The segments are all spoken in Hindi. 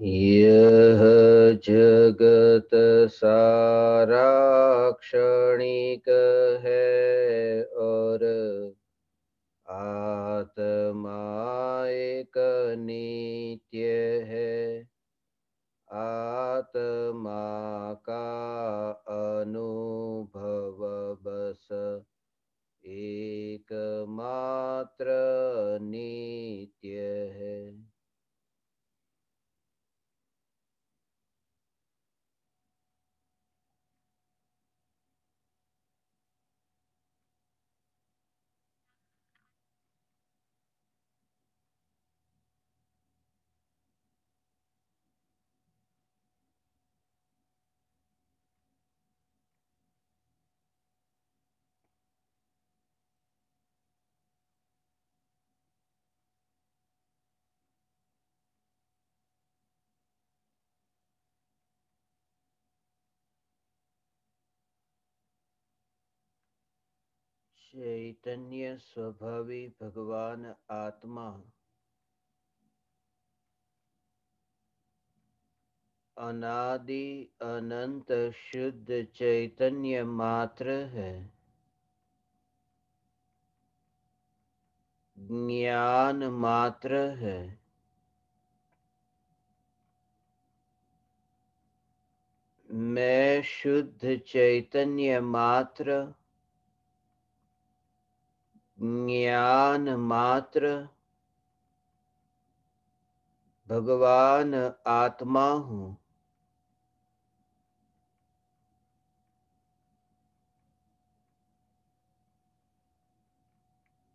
यह जगत सारा क्षणिक है और आत्मा एक नित्य है। आत्मा का अनुभव बस एकमात्र नित्य है। चैतन्य स्वभावी भगवान आत्मा अनादि अनंत शुद्ध चैतन्य मात्र है। ज्ञान मात्र है। मैं शुद्ध चैतन्य मात्र, ज्ञान मात्र, भगवान आत्मा हूँ।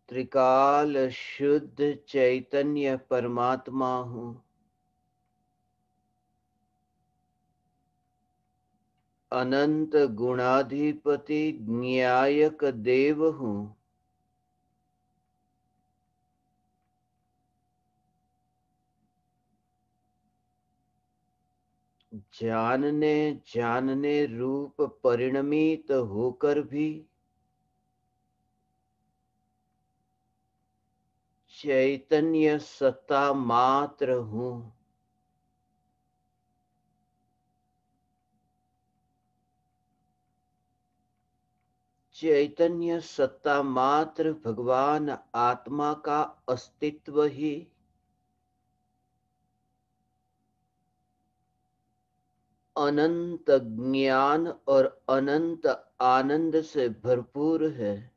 त्रिकाल शुद्ध चैतन्य परमात्मा हूँ। अनंत गुणाधिपति न्यायक देव हूँ। जानने जानने रूप परिणमित होकर भी चैतन्य सत्ता मात्र हूँ। चैतन्य सत्ता मात्र भगवान आत्मा का अस्तित्व ही अनंत ज्ञान और अनंत आनंद से भरपूर है।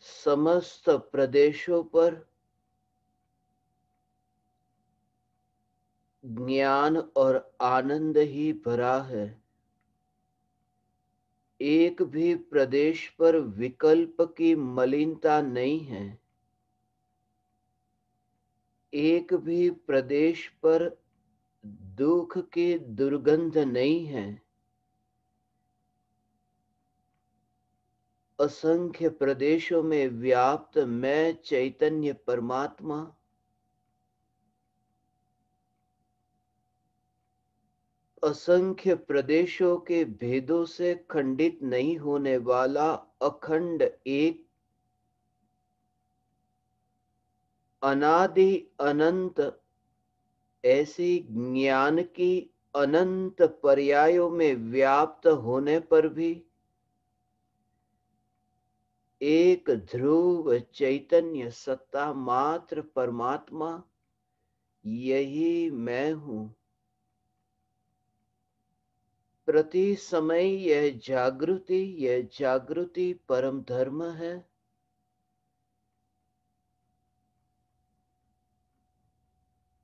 समस्त प्रदेशों पर ज्ञान और आनंद ही भरा है। एक भी प्रदेश पर विकल्प की मलिनता नहीं है। एक भी प्रदेश पर दुख की दुर्गंध नहीं है। असंख्य प्रदेशों में व्याप्त मैं चैतन्य परमात्मा असंख्य प्रदेशों के भेदों से खंडित नहीं होने वाला अखंड एक अनादि अनंत ऐसी ज्ञान की अनंत पर्यायों में व्याप्त होने पर भी एक ध्रुव चैतन्य सत्ता मात्र परमात्मा यही मैं हूं। प्रति समय यह जागृति परम धर्म है।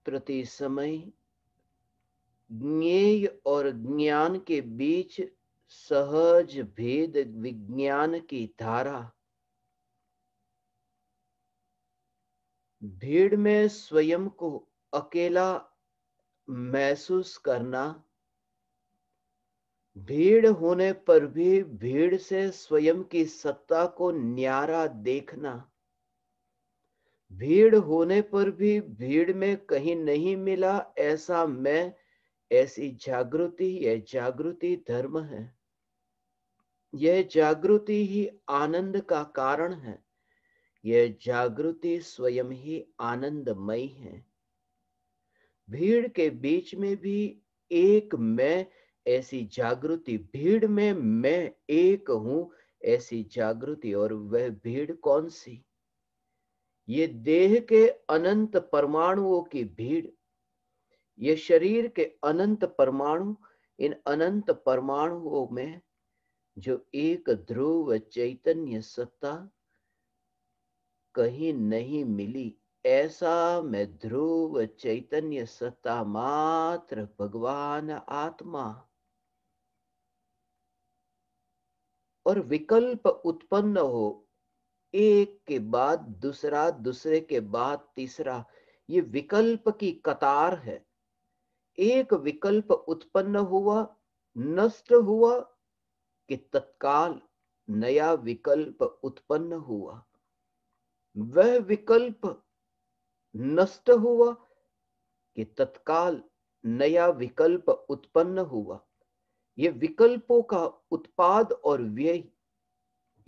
प्रति समय ज्ञेय और ज्ञान के बीच सहज भेद विज्ञान की धारा। भीड़ में स्वयं को अकेला महसूस करना, भीड़ होने पर भी भीड़ से स्वयं की सत्ता को न्यारा देखना, भीड़ होने पर भी भीड़ में कहीं नहीं मिला ऐसा मैं, ऐसी जागृति, यह जागृति धर्म है। यह जागृति ही आनंद का कारण है। यह जागृति स्वयं ही आनंदमयी है। भीड़ के बीच में भी एक मैं ऐसी जागृति, भीड़ में मैं एक हूं ऐसी जागृति। और वह भीड़ कौन सी? ये देह के अनंत परमाणुओं की भीड़, ये शरीर के अनंत परमाणु, इन अनंत परमाणुओं में जो एक ध्रुव चैतन्य सत्ता कहीं नहीं मिली, ऐसा मैं ध्रुव चैतन्य सत्ता मात्र भगवान आत्मा। और विकल्प उत्पन्न हो, एक के बाद दूसरा, दूसरे के बाद तीसरा, ये विकल्प की कतार है। एक विकल्प उत्पन्न हुआ, नष्ट हुआ, कि तत्काल नया विकल्प उत्पन्न हुआ। वह विकल्प नष्ट हुआ कि तत्काल नया विकल्प उत्पन्न हुआ। ये विकल्पों का उत्पाद और व्यय,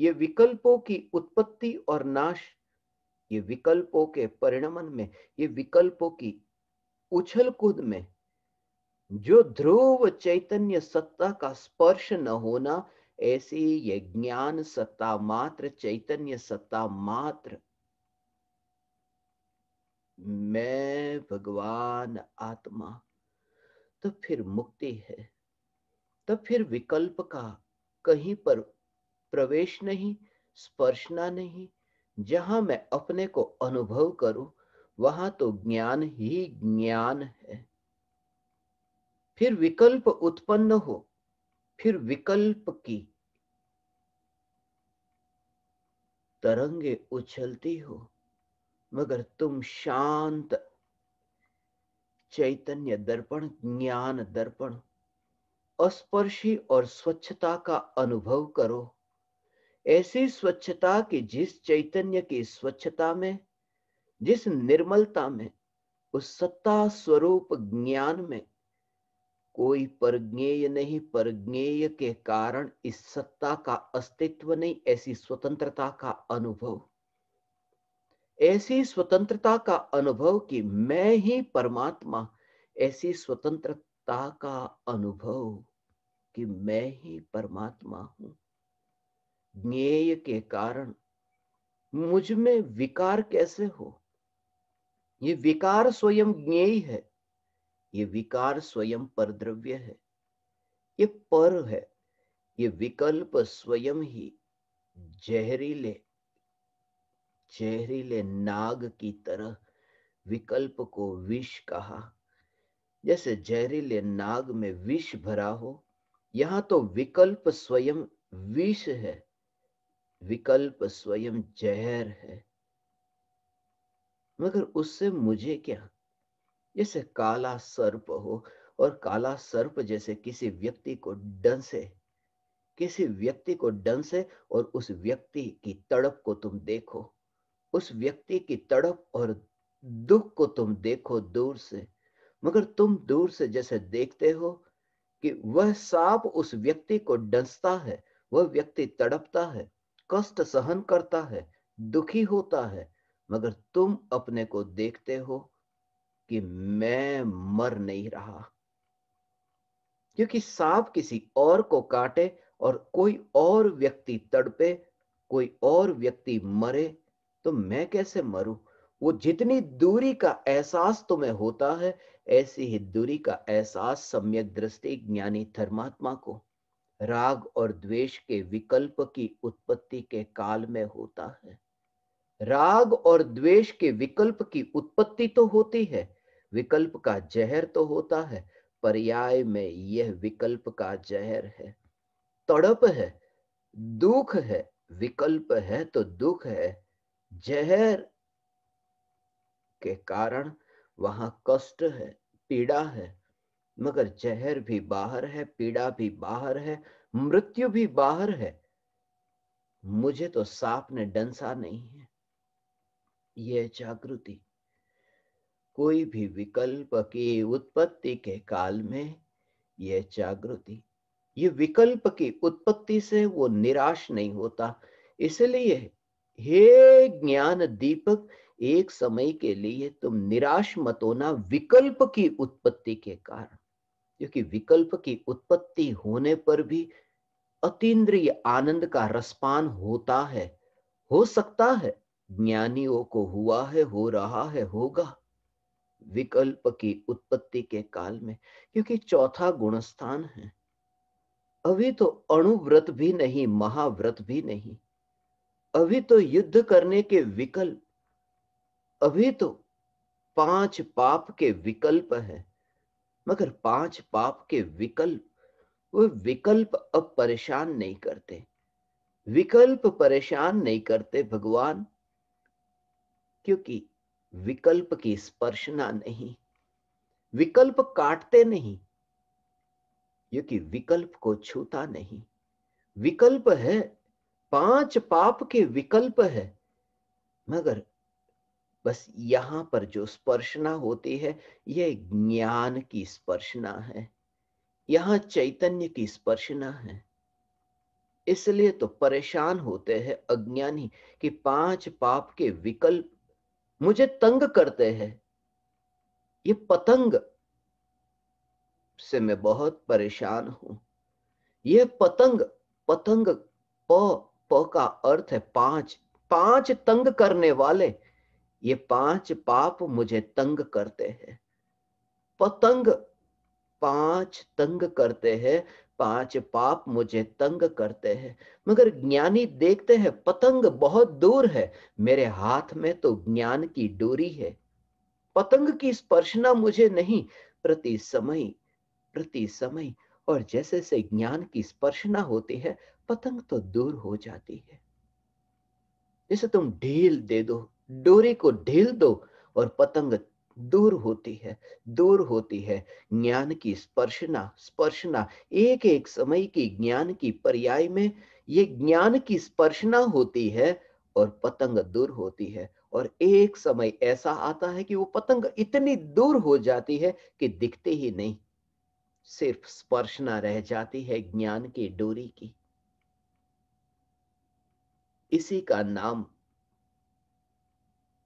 ये विकल्पों की उत्पत्ति और नाश, ये विकल्पों के परिणमन में, ये विकल्पों की उछल कूद में जो ध्रुव चैतन्य सत्ता का स्पर्श न होना, ऐसी ये ज्ञान सत्ता मात्र, चैतन्य सत्ता मात्र, मैं भगवान आत्मा। तो फिर मुक्ति है, तब फिर विकल्प का कहीं पर प्रवेश नहीं, स्पर्शना नहीं। जहां मैं अपने को अनुभव करूं, वहां तो ज्ञान ही ज्ञान है। फिर विकल्प उत्पन्न हो, फिर विकल्प की तरंगे उछलती हो, मगर तुम शांत चैतन्य दर्पण, ज्ञान दर्पण, अस्पर्शी और स्वच्छता का अनुभव करो। ऐसी स्वच्छता कि जिस चैतन्य की स्वच्छता में, जिस निर्मलता में, उस सत्ता स्वरूप ज्ञान में कोई परज्ञेय नहीं, परज्ञेय के कारण इस सत्ता का अस्तित्व नहीं। ऐसी स्वतंत्रता का अनुभव, ऐसी स्वतंत्रता का अनुभव कि मैं ही परमात्मा, ऐसी स्वतंत्रता का अनुभव कि मैं ही परमात्मा हूं। ज्ञेय के कारण मुझ में विकार कैसे हो? ये विकार स्वयं ज्ञेय है, ये विकार स्वयं परद्रव्य है, ये पर है। ये विकल्प स्वयं ही जहरीले जहरीले नाग की तरह विकल्प को विष कहा। जैसे जहरीले नाग में विष भरा हो, यहां तो विकल्प स्वयं विष है, विकल्प स्वयं जहर है। मगर उससे मुझे क्या? जैसे काला सर्प हो, और काला सर्प जैसे किसी व्यक्ति को डंसे, किसी व्यक्ति को डंसे, और उस व्यक्ति की तड़प को तुम देखो, उस व्यक्ति की तड़प और दुख को तुम देखो दूर से। मगर तुम दूर से जैसे देखते हो कि वह सांप उस व्यक्ति को डसता है, वह व्यक्ति तड़पता है, कष्ट सहन करता है, दुखी होता है, मगर तुम अपने को देखते हो कि मैं मर नहीं रहा। क्योंकि सांप किसी और को काटे और कोई और व्यक्ति तड़पे, कोई और व्यक्ति मरे, तो मैं कैसे मरूं? वो जितनी दूरी का एहसास तुम्हें होता है, ऐसी ही दूरी का एहसास सम्यक दृष्टि ज्ञानी धर्मात्मा को राग और द्वेष के विकल्प की उत्पत्ति के काल में होता है। राग और द्वेष के विकल्प की उत्पत्ति तो होती है, विकल्प का जहर तो होता है, पर्याय में यह विकल्प का जहर है। तड़प है, दुख है, विकल्प है तो दुख है। जहर के कारण वहां कष्ट है, पीड़ा है, मगर जहर भी बाहर है, पीड़ा भी बाहर है, मृत्यु भी बाहर है। मुझे तो सांप ने डंसा नहीं है। यह जागृति कोई भी विकल्प की उत्पत्ति के काल में, यह जागृति, ये विकल्प की उत्पत्ति से वो निराश नहीं होता। इसलिए हे ज्ञान दीपक, एक समय के लिए तुम निराश मत होना विकल्प की उत्पत्ति के कारण, क्योंकि विकल्प की उत्पत्ति होने पर भी अतीन्द्रिय आनंद का रसपान होता है, हो सकता है, ज्ञानियों को हुआ है, हो रहा है, होगा विकल्प की उत्पत्ति के काल में, क्योंकि चौथा गुणस्थान है। अभी तो अणुव्रत भी नहीं, महाव्रत भी नहीं, अभी तो युद्ध करने के विकल्प, अभी तो 5 पाप के विकल्प है, मगर 5 पाप के विकल्प, वो विकल्प अब परेशान नहीं करते, विकल्प परेशान नहीं करते भगवान, क्योंकि विकल्प की स्पर्शना नहीं, विकल्प काटते नहीं, क्योंकि विकल्प को छूता नहीं। विकल्प है, 5 पाप के विकल्प है, मगर बस यहां पर जो स्पर्शना होती है, यह ज्ञान की स्पर्शना है, यहां चैतन्य की स्पर्शना है। इसलिए तो परेशान होते हैं अज्ञानी कि 5 पाप के विकल्प मुझे तंग करते हैं। ये पतंग से मैं बहुत परेशान हूं। ये पतंग, पतंग, प का अर्थ है 5, 5 तंग करने वाले, ये 5 पाप मुझे तंग करते हैं। पतंग 5 तंग करते हैं, 5 पाप मुझे तंग करते हैं, मगर ज्ञानी देखते हैं पतंग बहुत दूर है, मेरे हाथ में तो ज्ञान की डोरी है। पतंग की स्पर्शना मुझे नहीं, प्रति समय, प्रति समय, और जैसे से ज्ञान की स्पर्शना होती है, पतंग तो दूर हो जाती है। जैसे तुम ढील दे दो, डोरी को ढील दो और पतंग दूर होती है, दूर होती है। ज्ञान की स्पर्शना, स्पर्शना, एक एक समय की ज्ञान की पर्याय में ये ज्ञान की स्पर्शना होती है और पतंग दूर होती है। और एक समय ऐसा आता है कि वो पतंग इतनी दूर हो जाती है कि दिखते ही नहीं, सिर्फ स्पर्शना रह जाती है ज्ञान की डोरी की। इसी का नाम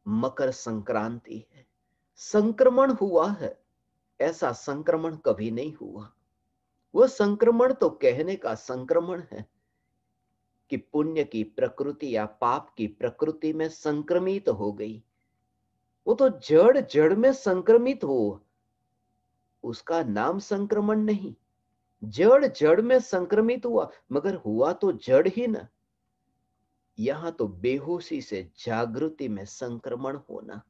मकर संक्रांति है। संक्रमण हुआ है, ऐसा संक्रमण कभी नहीं हुआ। वो संक्रमण तो कहने का संक्रमण है कि पुण्य की प्रकृति या पाप की प्रकृति में संक्रमित हो गई। वो तो जड़ जड़ में संक्रमित हो, उसका नाम संक्रमण नहीं। जड़ जड़ में संक्रमित हुआ, मगर हुआ तो जड़ ही ना। यहां तो बेहोशी से जागृति में संक्रमण होना,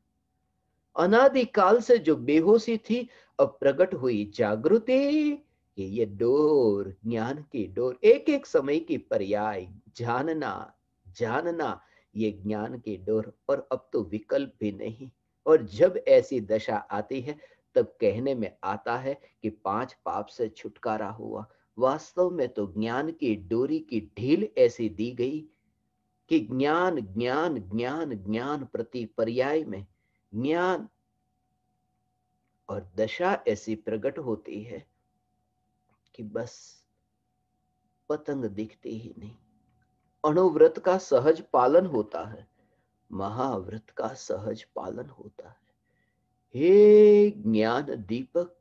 अनादिकाल से जो बेहोशी थी, अब प्रकट हुई जागृति। ये डोर, ज्ञान की डोर, एक एक समय की पर्याय, जानना, जानना, ये ज्ञान की डोर। और अब तो विकल्प भी नहीं। और जब ऐसी दशा आती है, तब कहने में आता है कि 5 पाप से छुटकारा हुआ। वास्तव में तो ज्ञान की डोरी की ढील ऐसी दी गई कि ज्ञान, ज्ञान, ज्ञान, ज्ञान, प्रति पर्याय में ज्ञान, और दशा ऐसी प्रकट होती है कि बस पतंग दिखती ही नहीं। अणुव्रत का सहज पालन होता है, महाव्रत का सहज पालन होता है। हे ज्ञान दीपक,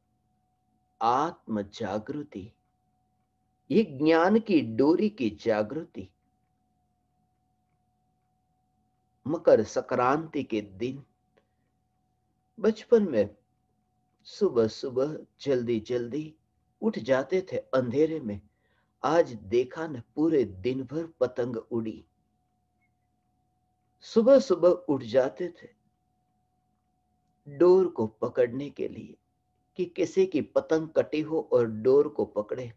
आत्म जागृति, ये ज्ञान की डोरी की जागृति। मकर संक्रांति के दिन बचपन में सुबह सुबह जल्दी जल्दी उठ जाते थे अंधेरे में। आज देखा न, पूरे दिन भर पतंग उड़ी। सुबह सुबह उठ जाते थे डोर को पकड़ने के लिए कि किसी की पतंग कटी हो और डोर को पकड़े,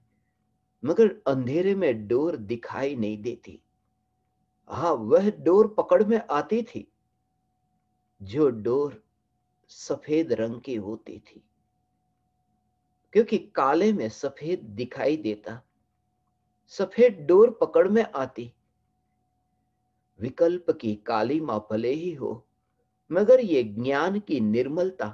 मगर अंधेरे में डोर दिखाई नहीं देती। हाँ, वह डोर पकड़ में आती थी जो डोर सफेद रंग की होती थी, क्योंकि काले में सफेद दिखाई देता। सफेद डोर पकड़ में आती। विकल्प की काली मां भले ही हो, मगर ये ज्ञान की निर्मलता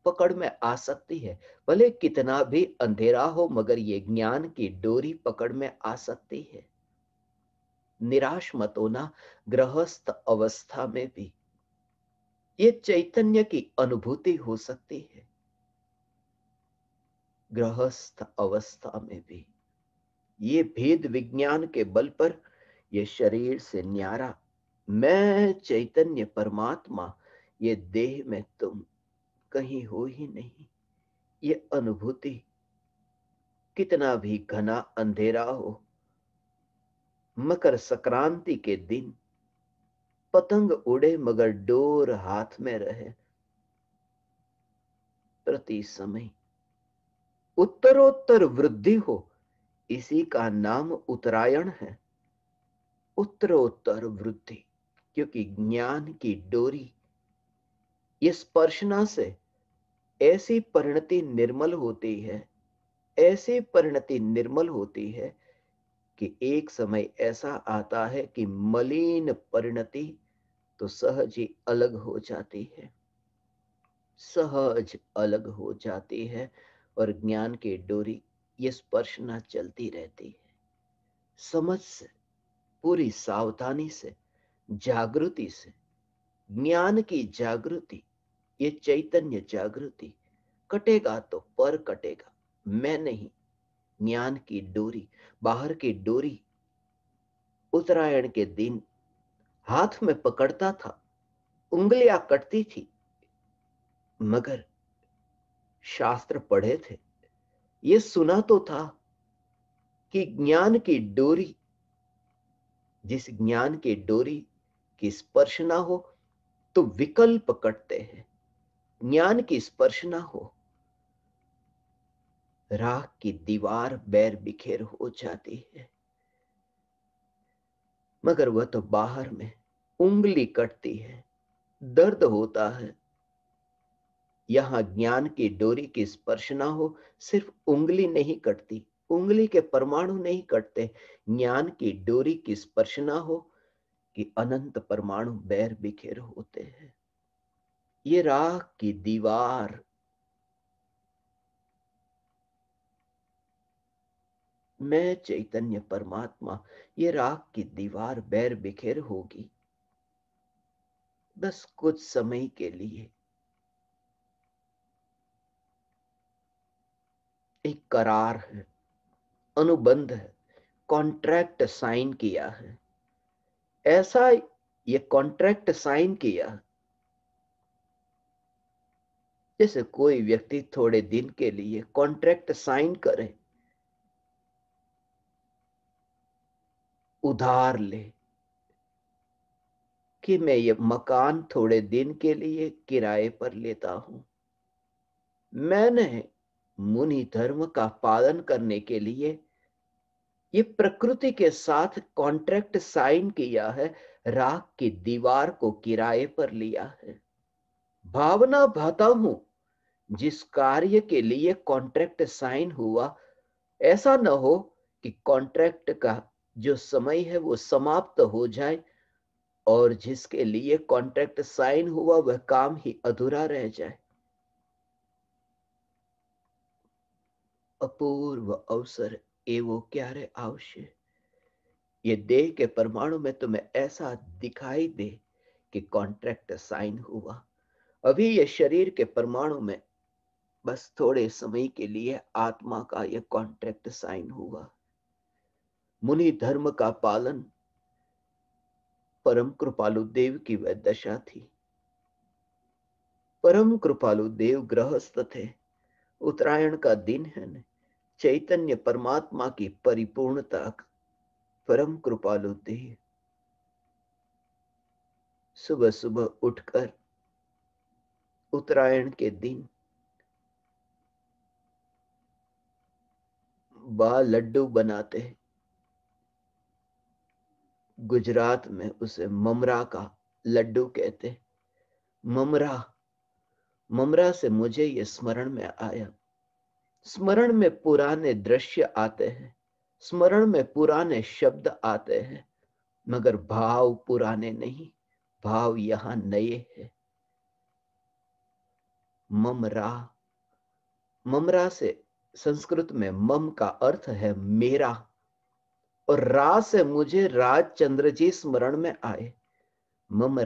पकड़ में आ सकती है। भले कितना भी अंधेरा हो, मगर ये ज्ञान की डोरी पकड़ में आ सकती है। निराश मत होना, गृहस्थ अवस्था में भी ये चैतन्य की अनुभूति हो सकती है। गृहस्थ अवस्था में भी ये भेद विज्ञान के बल पर ये शरीर से न्यारा मैं चैतन्य परमात्मा, ये देह में तुम कहीं हो ही नहीं, ये अनुभूति कितना भी घना अंधेरा हो, मकर संक्रांति के दिन पतंग उड़े मगर डोर हाथ में रहे, प्रति समय उत्तरोत्तर वृद्धि हो, इसी का नाम उत्तरायण है। उत्तरोत्तर वृद्धि, क्योंकि ज्ञान की डोरी ये स्पर्शना से ऐसी परिणति निर्मल होती है, ऐसी परिणति निर्मल होती है कि एक समय ऐसा आता है कि मलिन परिणति तो सहज ही अलग हो जाती है, सहज अलग हो जाती है, और ज्ञान की डोरी ये स्पर्शना चलती रहती है। समझ से, पूरी सावधानी से, जागृति से, ज्ञान की जागृति, ये चैतन्य जागृति कटेगा तो पर कटेगा, मैं नहीं। ज्ञान की डोरी, बाहर की डोरी उत्तरायण के दिन हाथ में पकड़ता था, उंगलियां कटती थी, मगर शास्त्र पढ़े थे, ये सुना तो था कि ज्ञान की डोरी, जिस ज्ञान की डोरी की स्पर्श ना हो तो विकल्प कटते हैं, ज्ञान की स्पर्श ना हो राख की दीवार बैर बिखेर हो जाती है। मगर वह तो बाहर में उंगली कटती है, दर्द होता है। यहां ज्ञान की डोरी की स्पर्श ना हो, सिर्फ उंगली नहीं कटती, उंगली के परमाणु नहीं कटते, ज्ञान की डोरी की स्पर्श ना हो कि अनंत परमाणु बैर बिखेर होते हैं। ये राख की दीवार, मैं चैतन्य परमात्मा, ये राख की दीवार बैर बिखेर होगी, बस कुछ समय के लिए। एक करार है, अनुबंध है, कॉन्ट्रैक्ट साइन किया है। ऐसा ये कॉन्ट्रैक्ट साइन किया जैसे कोई व्यक्ति थोड़े दिन के लिए कॉन्ट्रैक्ट साइन करे, उधार ले कि मैं ये मकान थोड़े दिन के लिए किराए पर लेता हूं। मैंने मुनि धर्म का पालन करने के लिए ये प्रकृति के साथ कॉन्ट्रैक्ट साइन किया है, राख की दीवार को किराए पर लिया है। भावना भाता हूं, जिस कार्य के लिए कॉन्ट्रैक्ट साइन हुआ, ऐसा न हो कि कॉन्ट्रैक्ट का जो समय है वो समाप्त हो जाए और जिसके लिए कॉन्ट्रैक्ट साइन हुआ वह काम ही अधूरा रह जाए। अपूर्व अवसर एवो क्यारे आवश्य, ये देह के परमाणु में तुम्हें ऐसा दिखाई दे कि कॉन्ट्रैक्ट साइन हुआ। अभी ये शरीर के परमाणु में बस थोड़े समय के लिए आत्मा का यह कॉन्ट्रैक्ट साइन हुआ। मुनि धर्म का पालन, परम कृपालु देव की वह दशा थी। परम कृपालु देव गृहस्थ थे, उत्तरायण का दिन है न, चैतन्य परमात्मा की परिपूर्णता, परम कृपालु देव सुबह सुबह उठकर उत्तरायण के दिन लड्डू बनाते हैं। गुजरात में उसे ममरा का लड्डू कहते। ममरा, ममरा से मुझे ये स्मरण में आया, स्मरण में पुराने दृश्य आते हैं, स्मरण में पुराने शब्द आते हैं, मगर भाव पुराने नहीं, भाव यहां नए हैं। ममरा, ममरा से संस्कृत में मम का अर्थ है मेरा, और रा से मुझे राजचंद्र जी स्मरण में आए। मम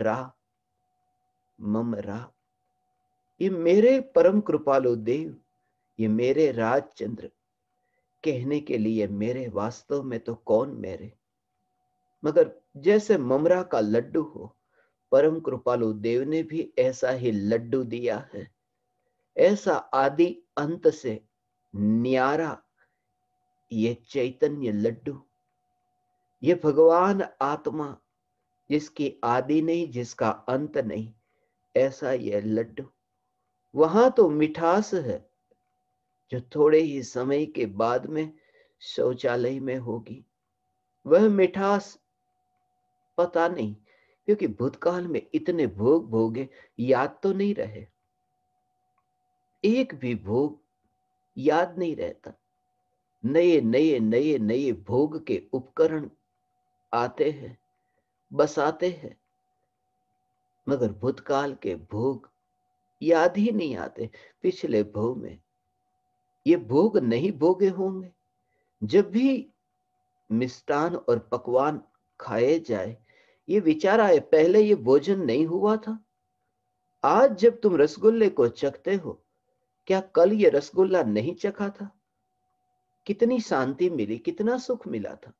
रा, ये मेरे परम कृपालु देव, ये मेरे राजचंद्र कहने के लिए मेरे, वास्तव में तो कौन मेरे, मगर जैसे ममरा का लड्डू हो, परम कृपालु देव ने भी ऐसा ही लड्डू दिया है। ऐसा आदि अंत से न्यारा ये चैतन्य लड्डू, ये भगवान आत्मा, जिसकी आदि नहीं, जिसका अंत नहीं, ऐसा ये लड्डू। वहां तो मिठास है जो थोड़े ही समय के बाद में शौचालय में होगी। वह मिठास पता नहीं, क्योंकि भूतकाल में इतने भोग भोगे, याद तो नहीं रहे। एक भी भोग याद नहीं रहता। नए नए नए नए भोग के उपकरण आते हैं, बसाते हैं, मगर भूतकाल के भोग याद ही नहीं आते। पिछले भोग में ये भोग नहीं भोगे होंगे। जब भी मिष्टान और पकवान खाए जाए, ये विचार आए, पहले ये भोजन नहीं हुआ था। आज जब तुम रसगुल्ले को चखते हो, क्या कल ये रसगुल्ला नहीं चखा था? कितनी शांति मिली, कितना सुख मिला था।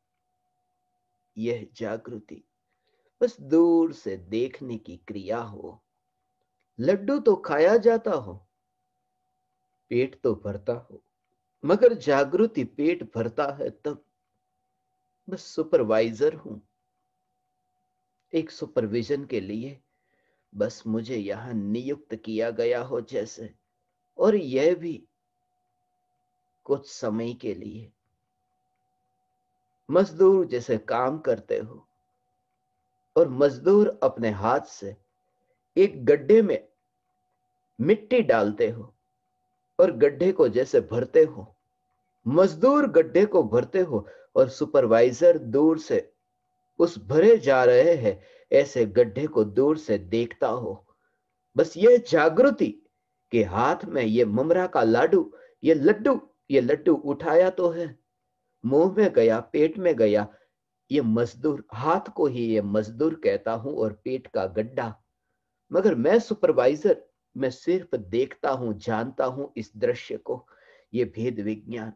यह जागृति बस दूर से देखने की क्रिया हो। लड्डू तो खाया जाता हो, पेट तो भरता हो, मगर जागृति पेट भरता है तब। बस सुपरवाइजर हूं, एक सुपरविजन के लिए बस मुझे यहां नियुक्त किया गया हो जैसे, और यह भी कुछ समय के लिए। मजदूर जैसे काम करते हो, और मजदूर अपने हाथ से एक गड्ढे में मिट्टी डालते हो, और गड्ढे को जैसे भरते हो, मजदूर गड्ढे को भरते हो, और सुपरवाइजर दूर से उस भरे जा रहे हैं ऐसे गड्ढे को दूर से देखता हो। बस ये जागृति के हाथ में ये ममरा का लाडू, ये लड्डू उठाया तो है, मुंह में गया, पेट में गया। ये मजदूर, हाथ को ही ये मजदूर कहता हूं, और पेट का गड्ढा। मगर मैं सुपरवाइजर, मैं सिर्फ देखता हूं, जानता हूं इस दृश्य को। ये भेद विज्ञान,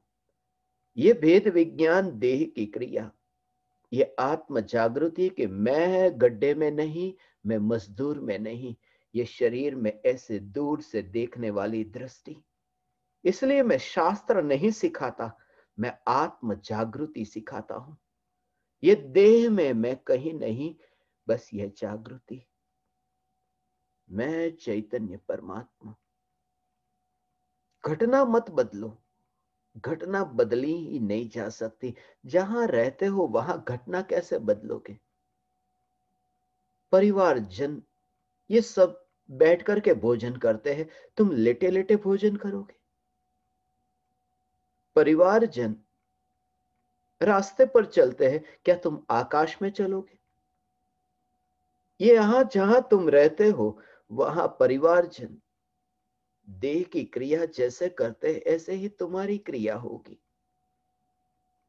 ये भेद विज्ञान देह की क्रिया, ये आत्म जागृति कि मैं गड्ढे में नहीं, मैं मजदूर में नहीं, ये शरीर में ऐसे दूर से देखने वाली दृष्टि। इसलिए मैं शास्त्र नहीं सिखाता, मैं आत्म जागृति सिखाता हूं। ये देह में मैं कहीं नहीं, बस यह जागृति, मैं चैतन्य परमात्मा। घटना मत बदलो, घटना बदली ही नहीं जा सकती। जहां रहते हो वहां घटना कैसे बदलोगे? परिवारजन ये सब बैठ करके भोजन करते हैं, तुम लेटे लेटे भोजन करोगे? परिवारजन रास्ते पर चलते हैं, क्या तुम आकाश में चलोगे? ये यहां जहां तुम रहते हो वहां परिवारजन देह की क्रिया जैसे करते हैं, ऐसे ही तुम्हारी क्रिया होगी।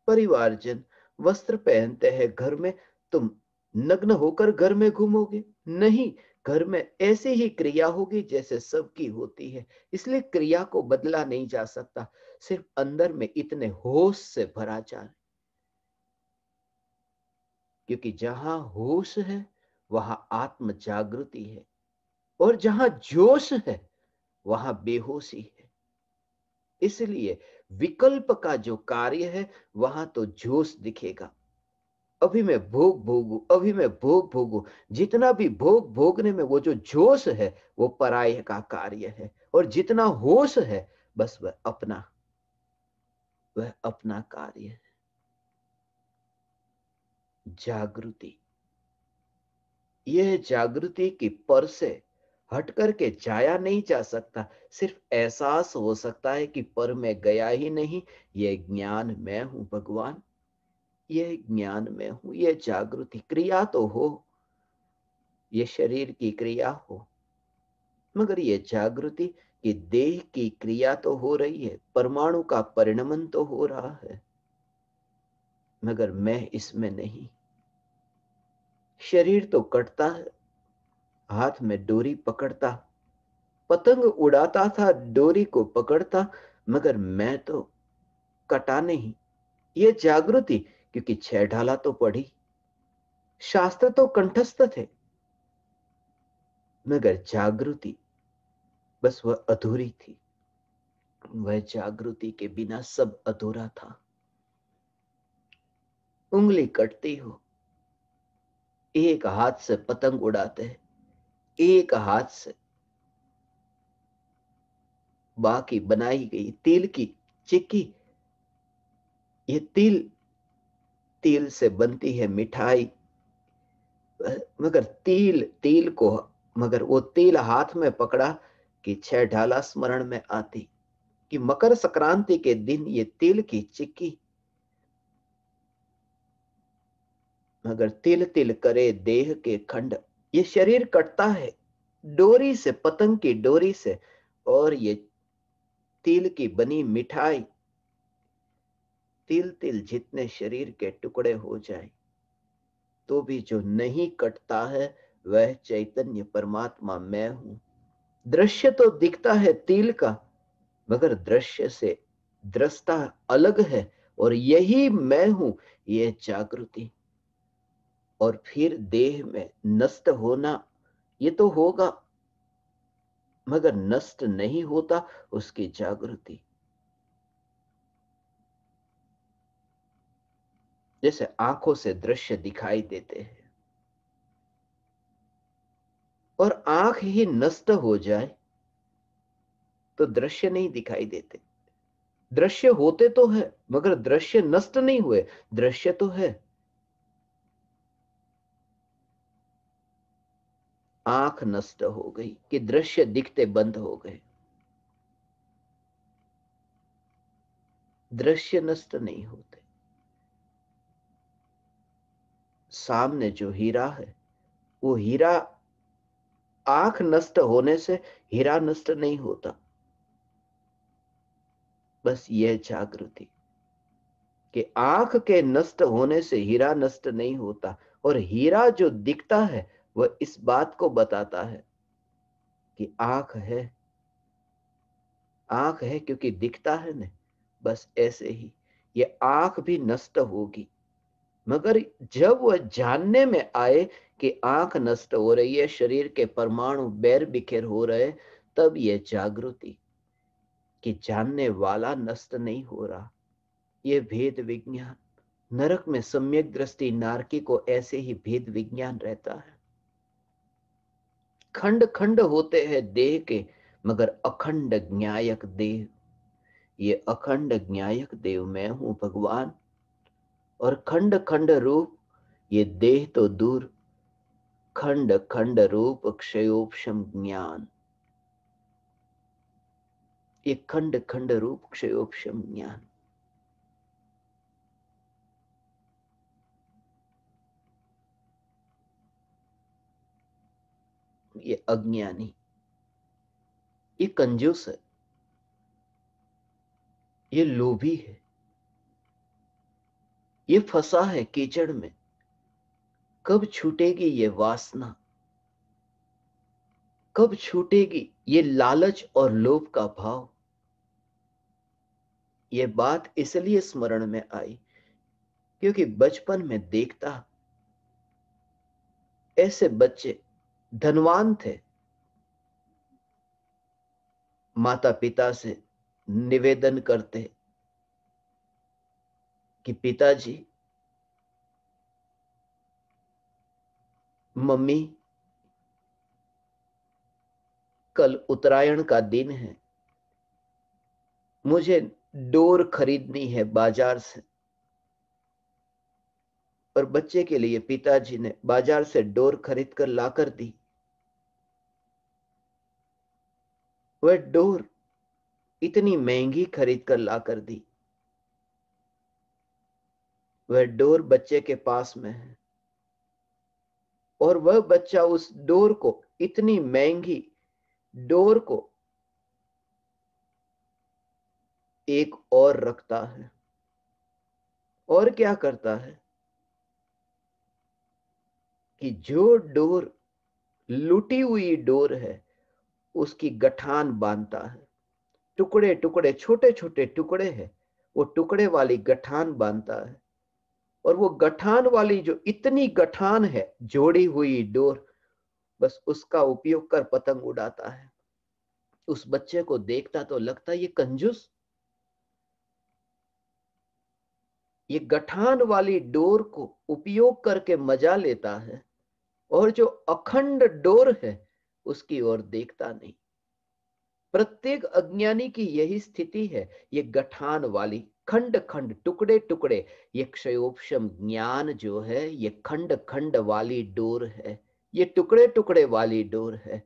परिवारजन वस्त्र पहनते हैं घर में, तुम नग्न होकर घर में घूमोगे? नहीं, घर में ऐसी ही क्रिया होगी जैसे सबकी होती है। इसलिए क्रिया को बदला नहीं जा सकता, सिर्फ अंदर में इतने होश से भरा जाए। क्योंकि जहां होश है वहां आत्म जागृति है, और जहां जोश है वहां बेहोशी है। इसलिए विकल्प का जो कार्य है वहां तो जोश दिखेगा। अभी मैं भोग भोगू, अभी मैं भोग भोगू, जितना भी भोग भोगने में वो जो जोश है वो पराये का कार्य है, और जितना होश है बस वह अपना कार्य है। जागृति, यह जागृति की पर से हट करके जाया नहीं जा सकता। सिर्फ एहसास हो सकता है कि पर मैं गया ही नहीं, यह ज्ञान मैं हूं भगवान, यह ज्ञान में हूं। यह जागृति क्रिया तो हो, यह शरीर की क्रिया हो, मगर यह जागृति कि देह की क्रिया तो हो रही है, परमाणु का परिणमन तो हो रहा है। मगर मैं इसमें नहीं। शरीर तो कटता है, हाथ में डोरी पकड़ता, पतंग उड़ाता था, डोरी को पकड़ता, मगर मैं तो कटा नहीं। ये जागृति, क्योंकि 6 ढाला तो पढ़ी, शास्त्र तो कंठस्थ थे, मगर जागृति बस वह अधूरी थी। वह जागृति के बिना सब अधूरा था। उंगली कटती हो, एक हाथ से पतंग उड़ाते हैं, एक हाथ से बाकी बनाई गई तिल की चिक्की, ये तिल, तिल से बनती है मिठाई, मगर तिल तिल को, मगर वो तिल हाथ में पकड़ा कि 6 ढाला स्मरण में आती, कि मकर संक्रांति के दिन ये तिल की चिक्की, मगर तिल तिल करे देह के खंड। ये शरीर कटता है डोरी से, पतंग की डोरी से, और ये तिल की बनी मिठाई, तिल तिल जितने शरीर के टुकड़े हो जाए तो भी जो नहीं कटता है वह चैतन्य परमात्मा मैं हूं। दृश्य तो दिखता है तिल का, मगर दृश्य से दृष्टा अलग है, और यही मैं हूं, यह जागृति। और फिर देह में नष्ट होना, ये तो होगा, मगर नष्ट नहीं होता उसकी जागृति। जैसे आंखों से दृश्य दिखाई देते हैं, और आंख ही नष्ट हो जाए तो दृश्य नहीं दिखाई देते। दृश्य होते तो है, मगर दृश्य नष्ट नहीं हुए, दृश्य तो है। आंख नष्ट हो गई कि दृश्य दिखते बंद हो गए, दृश्य नष्ट नहीं होते। सामने जो हीरा है, वो हीरा आंख नष्ट होने से हीरा नष्ट नहीं होता। बस यह जागृति कि आंख के नष्ट होने से हीरा नष्ट नहीं होता, और हीरा जो दिखता है वह इस बात को बताता है कि आंख है, आंख है क्योंकि दिखता है ना। बस ऐसे ही ये आंख भी नष्ट होगी, मगर जब वह जानने में आए कि आंख नष्ट हो रही है, शरीर के परमाणु बैर बिखेर हो रहे, तब यह जागृति कि जानने वाला नष्ट नहीं हो रहा। यह भेद विज्ञान, नरक में सम्यक दृष्टि नारकी को ऐसे ही भेद विज्ञान रहता है। खंड खंड होते हैं देह के, मगर अखंड ज्ञायक देव, ये अखंड ज्ञायक देव मैं हूं भगवान। और खंड खंड रूप, ये देह तो दूर, खंड खंड रूप क्षयोपशम ज्ञान, ये खंड खंड रूप क्षयोपशम ज्ञान। ये अज्ञानी, ये कंजूस है, ये लोभी है, ये फंसा है कीचड़ में। कब छूटेगी ये वासना, कब छूटेगी ये लालच और लोभ का भाव। ये बात इसलिए स्मरण में आई क्योंकि बचपन में देखता ऐसे बच्चे धनवान थे, माता पिता से निवेदन करते कि पिताजी, मम्मी, कल उत्तरायण का दिन है, मुझे डोर खरीदनी है बाजार से। और बच्चे के लिए पिताजी ने बाजार से डोर खरीद कर लाकर दी। वह डोर इतनी महंगी खरीद कर लाकर दी, वह डोर बच्चे के पास में है, और वह बच्चा उस डोर को, इतनी महंगी डोर को एक और रखता है, और क्या करता है कि जो डोर लूटी हुई डोर है उसकी गठान बांधता है, टुकड़े टुकड़े छोटे छोटे टुकड़े हैं, वो टुकड़े वाली गठान बांधता है। और वो गठान वाली जो इतनी गठान है जोड़ी हुई डोर, बस उसका उपयोग कर पतंग उड़ाता है। उस बच्चे को देखता तो लगता ये कंजूस, ये गठान वाली डोर को उपयोग करके मजा लेता है और जो अखंड डोर है उसकी ओर देखता नहीं। प्रत्येक अज्ञानी की यही स्थिति है, ये गठान वाली खंड खंड टुकड़े टुकड़े, ये क्षयोपशम ज्ञान जो है ये खंड खंड वाली डोर है, ये टुकड़े टुकड़े वाली डोर है।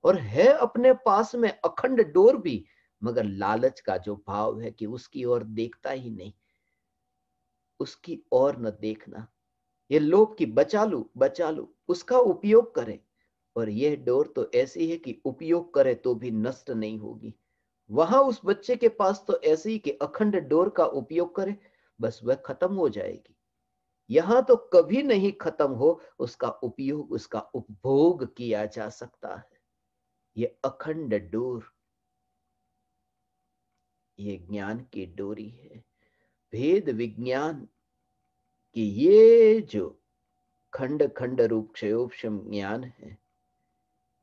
और है अपने पास में अखंड डोर भी, मगर लालच का जो भाव है कि उसकी ओर देखता ही नहीं, उसकी ओर न देखना। ये लोभ की बचा लू उसका उपयोग करे। और यह डोर तो ऐसी है कि उपयोग करे तो भी नष्ट नहीं होगी। वहां उस बच्चे के पास तो ऐसी ही कि अखंड डोर का उपयोग करे, बस वह खत्म हो जाएगी। यहां तो कभी नहीं खत्म हो, उसका उपयोग उसका उपभोग किया जा सकता है। ये अखंड डोर, ये ज्ञान की डोरी है। भेद विज्ञान कि ये जो खंड खंड रूप क्षयोपशम ज्ञान है,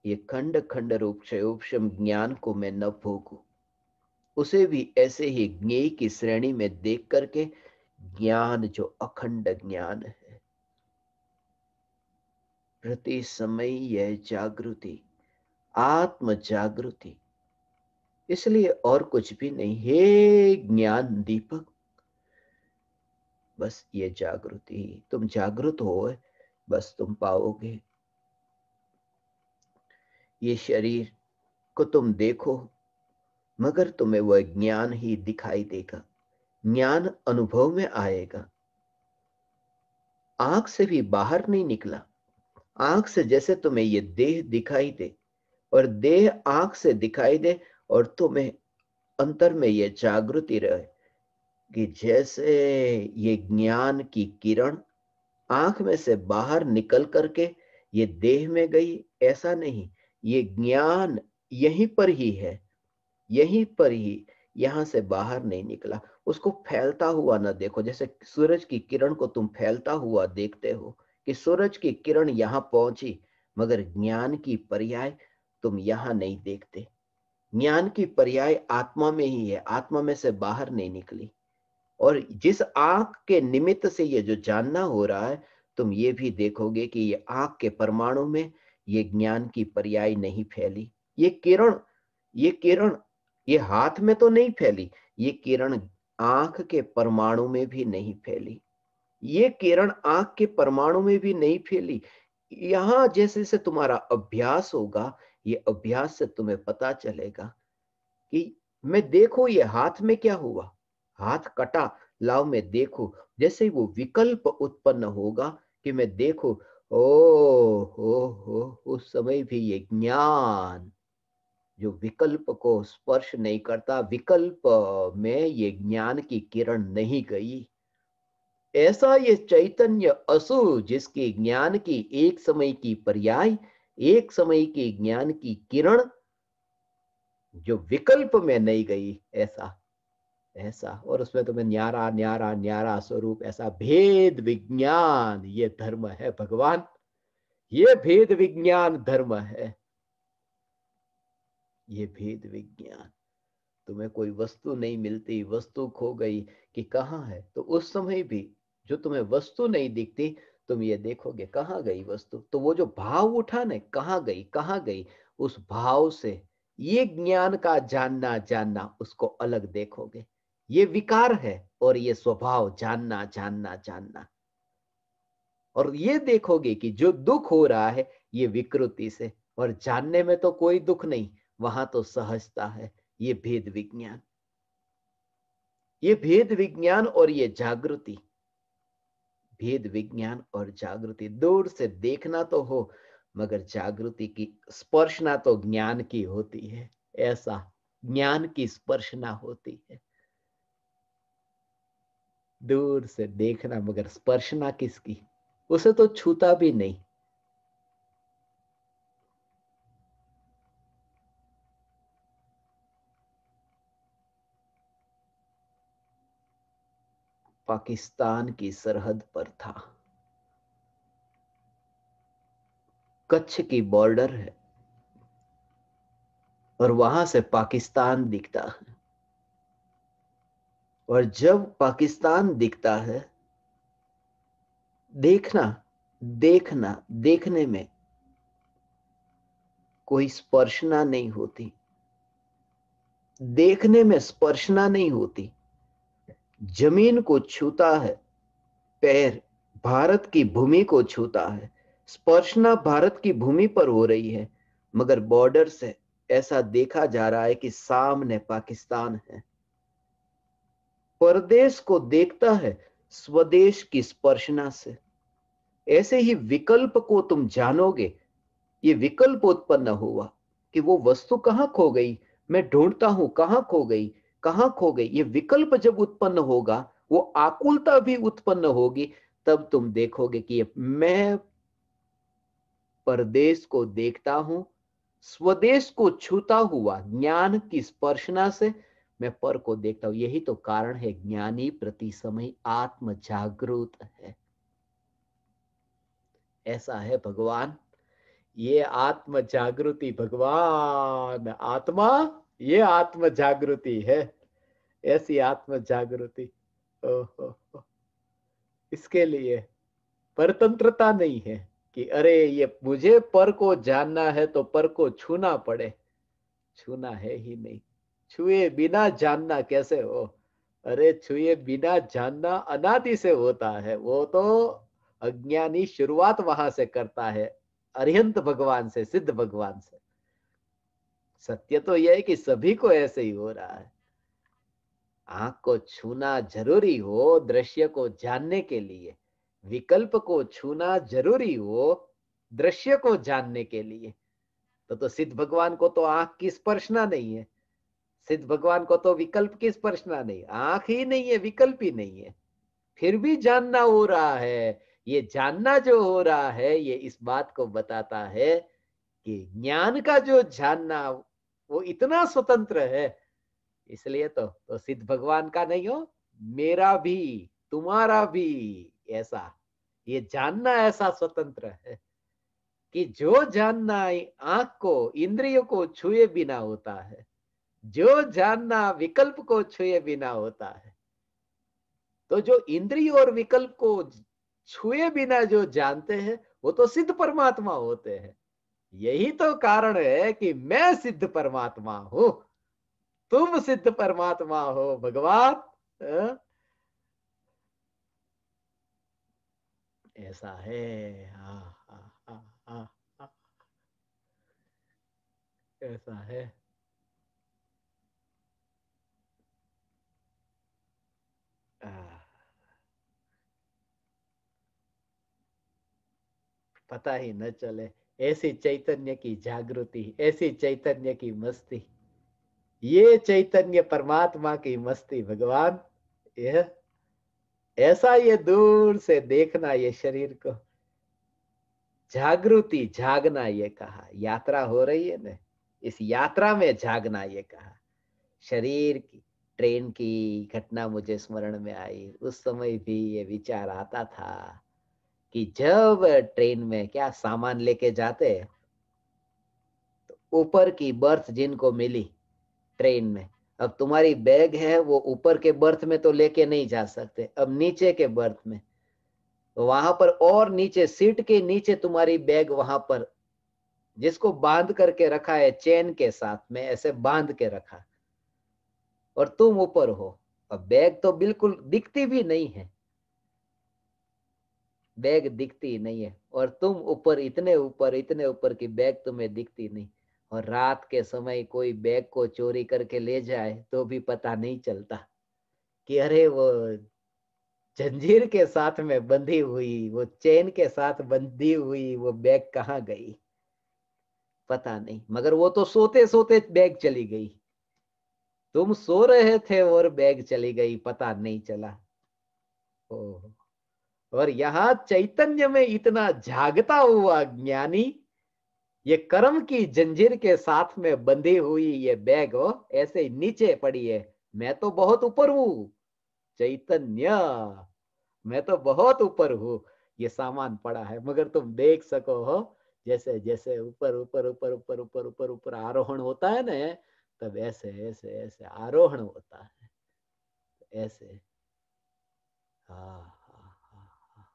ये खंड खंड रूप क्षयोपशम ज्ञान को मैं न भोगू, उसे भी ऐसे ही ज्ञेय की श्रेणी में देख करके ज्ञान जो अखंड ज्ञान है, प्रति समय यह जागृति, आत्म जागृति, इसलिए और कुछ भी नहीं। हे ज्ञान दीपक, बस ये जागृति, तुम जागृत हो बस तुम पाओगे। ये शरीर को तुम देखो मगर तुम्हें वह ज्ञान ही दिखाई देगा, ज्ञान अनुभव में आएगा। आंख से भी बाहर नहीं निकला। आंख से जैसे तुम्हें ये देह दिखाई दे और देह आंख से दिखाई दे और तुम्हें अंतर में ये जागृति रहे कि जैसे ये ज्ञान की किरण आंख में से बाहर निकल करके ये देह में गई, ऐसा नहीं। ये ज्ञान यहीं पर ही है, यहीं पर ही, यहां से बाहर नहीं निकला। उसको फैलता हुआ ना देखो, जैसे सूरज की किरण को तुम फैलता हुआ देखते हो कि सूरज की किरण यहां पहुंची, मगर ज्ञान की पर्याय तुम यहां नहीं देखते। ज्ञान की पर्याय आत्मा में ही है, आत्मा में से बाहर नहीं निकली। और जिस आंख के निमित्त से ये जो जानना हो रहा है, तुम ये भी देखोगे कि ये आंख के परमाणु में ये ज्ञान की पर्याय नहीं फैली। ये किरण, ये किरण ये हाथ में तो नहीं फैली, ये किरण आंख के परमाणु में भी नहीं फैली, ये किरण आंख के परमाणु में भी नहीं फैली। यहां जैसे जैसे तुम्हारा अभ्यास होगा, ये अभ्यास से तुम्हें पता चलेगा कि मैं देखो ये हाथ में क्या हुआ, हाथ कटा, लाओ मैं देखो। जैसे वो विकल्प उत्पन्न होगा कि मैं देखो, हो उस समय भी ये ज्ञान जो विकल्प को स्पर्श नहीं करता, विकल्प में ये ज्ञान की किरण नहीं गई। ऐसा ये चैतन्य असु जिसके ज्ञान की एक समय की पर्याय, एक समय के ज्ञान की किरण जो विकल्प में नहीं गई, ऐसा ऐसा। और उसमें तुम्हें न्यारा न्यारा न्यारा स्वरूप, ऐसा भेद विज्ञान, ये धर्म है भगवान, ये भेद विज्ञान धर्म है। ये भेद विज्ञान, तुम्हें कोई वस्तु नहीं मिलती, वस्तु खो गई कि कहाँ है, तो उस समय भी जो तुम्हें वस्तु नहीं दिखती, तुम ये देखोगे कहाँ गई वस्तु, तो वो जो भाव उठा ना, कहाँ गई कहाँ गई, उस भाव से ये ज्ञान का जानना जानना उसको अलग देखोगे। ये विकार है और ये स्वभाव, जानना जानना जानना। और ये देखोगे कि जो दुख हो रहा है ये विकृति से, और जानने में तो कोई दुख नहीं, वहां तो सहजता है। ये भेद विज्ञान, ये भेद विज्ञान और ये जागृति, भेद विज्ञान और जागृति दूर से देखना तो हो, मगर जागृति की स्पर्शना तो ज्ञान की होती है। ऐसा ज्ञान की स्पर्शना होती है। दूर से देखना मगर स्पर्शना किसकी, उसे तो छूता भी नहीं। पाकिस्तान की सरहद पर था, कच्छ की बॉर्डर है और वहां से पाकिस्तान दिखता है। और जब पाकिस्तान दिखता है, देखना देखना देखने में कोई स्पर्शना नहीं होती, देखने में स्पर्शना नहीं होती। जमीन को छूता है, पैर भारत की भूमि को छूता है, स्पर्शना भारत की भूमि पर हो रही है, मगर बॉर्डर से ऐसा देखा जा रहा है कि सामने पाकिस्तान है। परदेश को देखता है स्वदेश की स्पर्शना से। ऐसे ही विकल्प को तुम जानोगे, ये विकल्प उत्पन्न हुआ कि वो वस्तु कहां खो गई, मैं ढूंढता हूं कहां खो गई, कहां खो गई। ये विकल्प जब उत्पन्न होगा, वो आकुलता भी उत्पन्न होगी। तब तुम देखोगे कि मैं परदेश को देखता हूं, स्वदेश को छूता हुआ ज्ञान की स्पर्शना से मैं पर को देखता हूं। यही तो कारण है ज्ञानी प्रति समय आत्म जागृत है। ऐसा है भगवान। ये आत्म जागृति, भगवान आत्मा, ये आत्म जागृति है। ऐसी आत्म जागृति, ओहो, इसके लिए परतंत्रता नहीं है कि अरे ये मुझे पर को जानना है तो पर को छूना पड़े। छूना है ही नहीं। छुए बिना जानना कैसे हो? अरे छुए बिना जानना अनादि से होता है। वो तो अज्ञानी शुरुआत वहां से करता है, अरिहंत भगवान से, सिद्ध भगवान से। सत्य तो यह है कि सभी को ऐसे ही हो रहा है। आंख को छूना जरूरी हो दृश्य को जानने के लिए, विकल्प को छूना जरूरी हो दृश्य को जानने के लिए। तो सिद्ध भगवान को तो आंख की स्पर्शना नहीं है, सिद्ध भगवान को तो विकल्प की स्पर्शना नहीं, आंख ही नहीं है, विकल्प ही नहीं है, फिर भी जानना हो रहा है। ये जानना जो हो रहा है, ये इस बात को बताता है कि ज्ञान का जो जानना वो इतना स्वतंत्र है। इसलिए तो सिद्ध भगवान का नहीं हो, मेरा भी, तुम्हारा भी ऐसा, ये जानना ऐसा स्वतंत्र है कि जो जानना आंख को, इंद्रियों को छुए बिना होता है, जो जानना विकल्प को छुए बिना होता है। तो जो इंद्रिय और विकल्प को छुए बिना जो जानते हैं, वो तो सिद्ध परमात्मा होते हैं। यही तो कारण है कि मैं सिद्ध परमात्मा हूं, तुम सिद्ध परमात्मा हो भगवान। अ? ऐसा है। हाँ हाँ हाँ हाँ हाँ, ऐसा है। आ, पता ही न चले। ऐसी चैतन्य की जागृति, ऐसी चैतन्य की मस्ती, ये चैतन्य परमात्मा की मस्ती भगवान। यह ऐसा, ये दूर से देखना, ये शरीर को जागृति, जागना ये कहा। यात्रा हो रही है ना, इस यात्रा में जागना ये कहा। शरीर की, ट्रेन की घटना मुझे स्मरण में आई। उस समय भी ये विचार आता था कि जब ट्रेन में क्या सामान लेके जाते, तो ऊपर की बर्थ जिनको मिली ट्रेन में, अब तुम्हारी बैग है वो ऊपर के बर्थ में तो लेके नहीं जा सकते, अब नीचे के बर्थ में। तो वहां पर और नीचे सीट के नीचे तुम्हारी बैग वहां पर, जिसको बांध करके रखा है चेन के साथ में, ऐसे बांध के रखा, और तुम ऊपर हो। अब बैग तो बिल्कुल दिखती भी नहीं है, बैग दिखती नहीं है, और तुम ऊपर, इतने ऊपर, इतने ऊपर की बैग तुम्हें दिखती नहीं। और रात के समय कोई बैग को चोरी करके ले जाए तो भी पता नहीं चलता कि अरे वो जंजीर के साथ में बंधी हुई, वो चेन के साथ बंधी हुई वो बैग कहाँ गई, पता नहीं। मगर वो तो सोते सोते बैग चली गई। तुम सो रहे थे और बैग चली गई, पता नहीं चला। ओ, और यहाँ चैतन्य में इतना जागता हुआ ज्ञानी, ये कर्म की जंजीर के साथ में बंधी हुई ये बैग हो ऐसे ही नीचे पड़ी है। मैं तो बहुत ऊपर हूं चैतन्य, मैं तो बहुत ऊपर हूं, ये सामान पड़ा है, मगर तुम देख सको हो जैसे जैसे ऊपर ऊपर ऊपर ऊपर ऊपर ऊपर ऊपर आरोहण होता है ना, तब ऐसे ऐसे ऐसे आरोहण होता है, ऐसे। हाँ हाँ हाँ हाँ,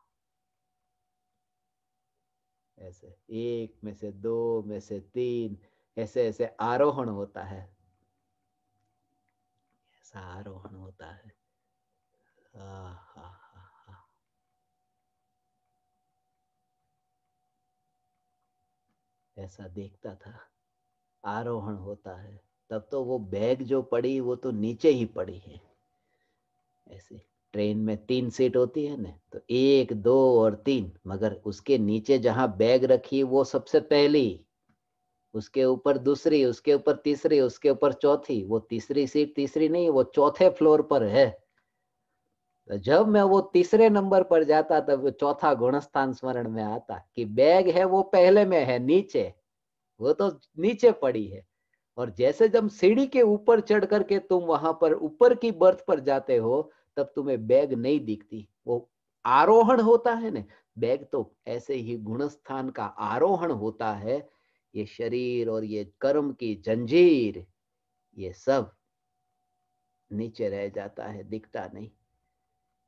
ऐसे एक में से दो में से तीन, ऐसे ऐसे आरोहण होता है, ऐसा आरोहण होता है। हाँ हाँ हाँ हाँ, ऐसा देखता था, आरोहण होता है। तब तो वो बैग जो पड़ी वो तो नीचे ही पड़ी है, ऐसे। ट्रेन में 3 सीट होती है ना, तो 1, 2 और 3, मगर उसके नीचे जहां बैग रखी वो सबसे पहली, उसके ऊपर दूसरी, उसके ऊपर तीसरी, उसके ऊपर चौथी, वो तीसरी सीट तीसरी नहीं, वो चौथे फ्लोर पर है। तो जब मैं वो तीसरे नंबर पर जाता तब वो चौथा गुणस्थान स्मरण में आता कि बैग है वो पहले में है नीचे, वो तो नीचे पड़ी है। और जैसे जब सीढ़ी के ऊपर चढ़ करके तुम वहां पर ऊपर की बर्थ पर जाते हो, तब तुम्हें बैग नहीं दिखती, वो आरोहण होता है ना। बैग तो ऐसे ही गुणस्थान का आरोहण होता है। ये शरीर और ये कर्म की जंजीर, ये सब नीचे रह जाता है, दिखता नहीं।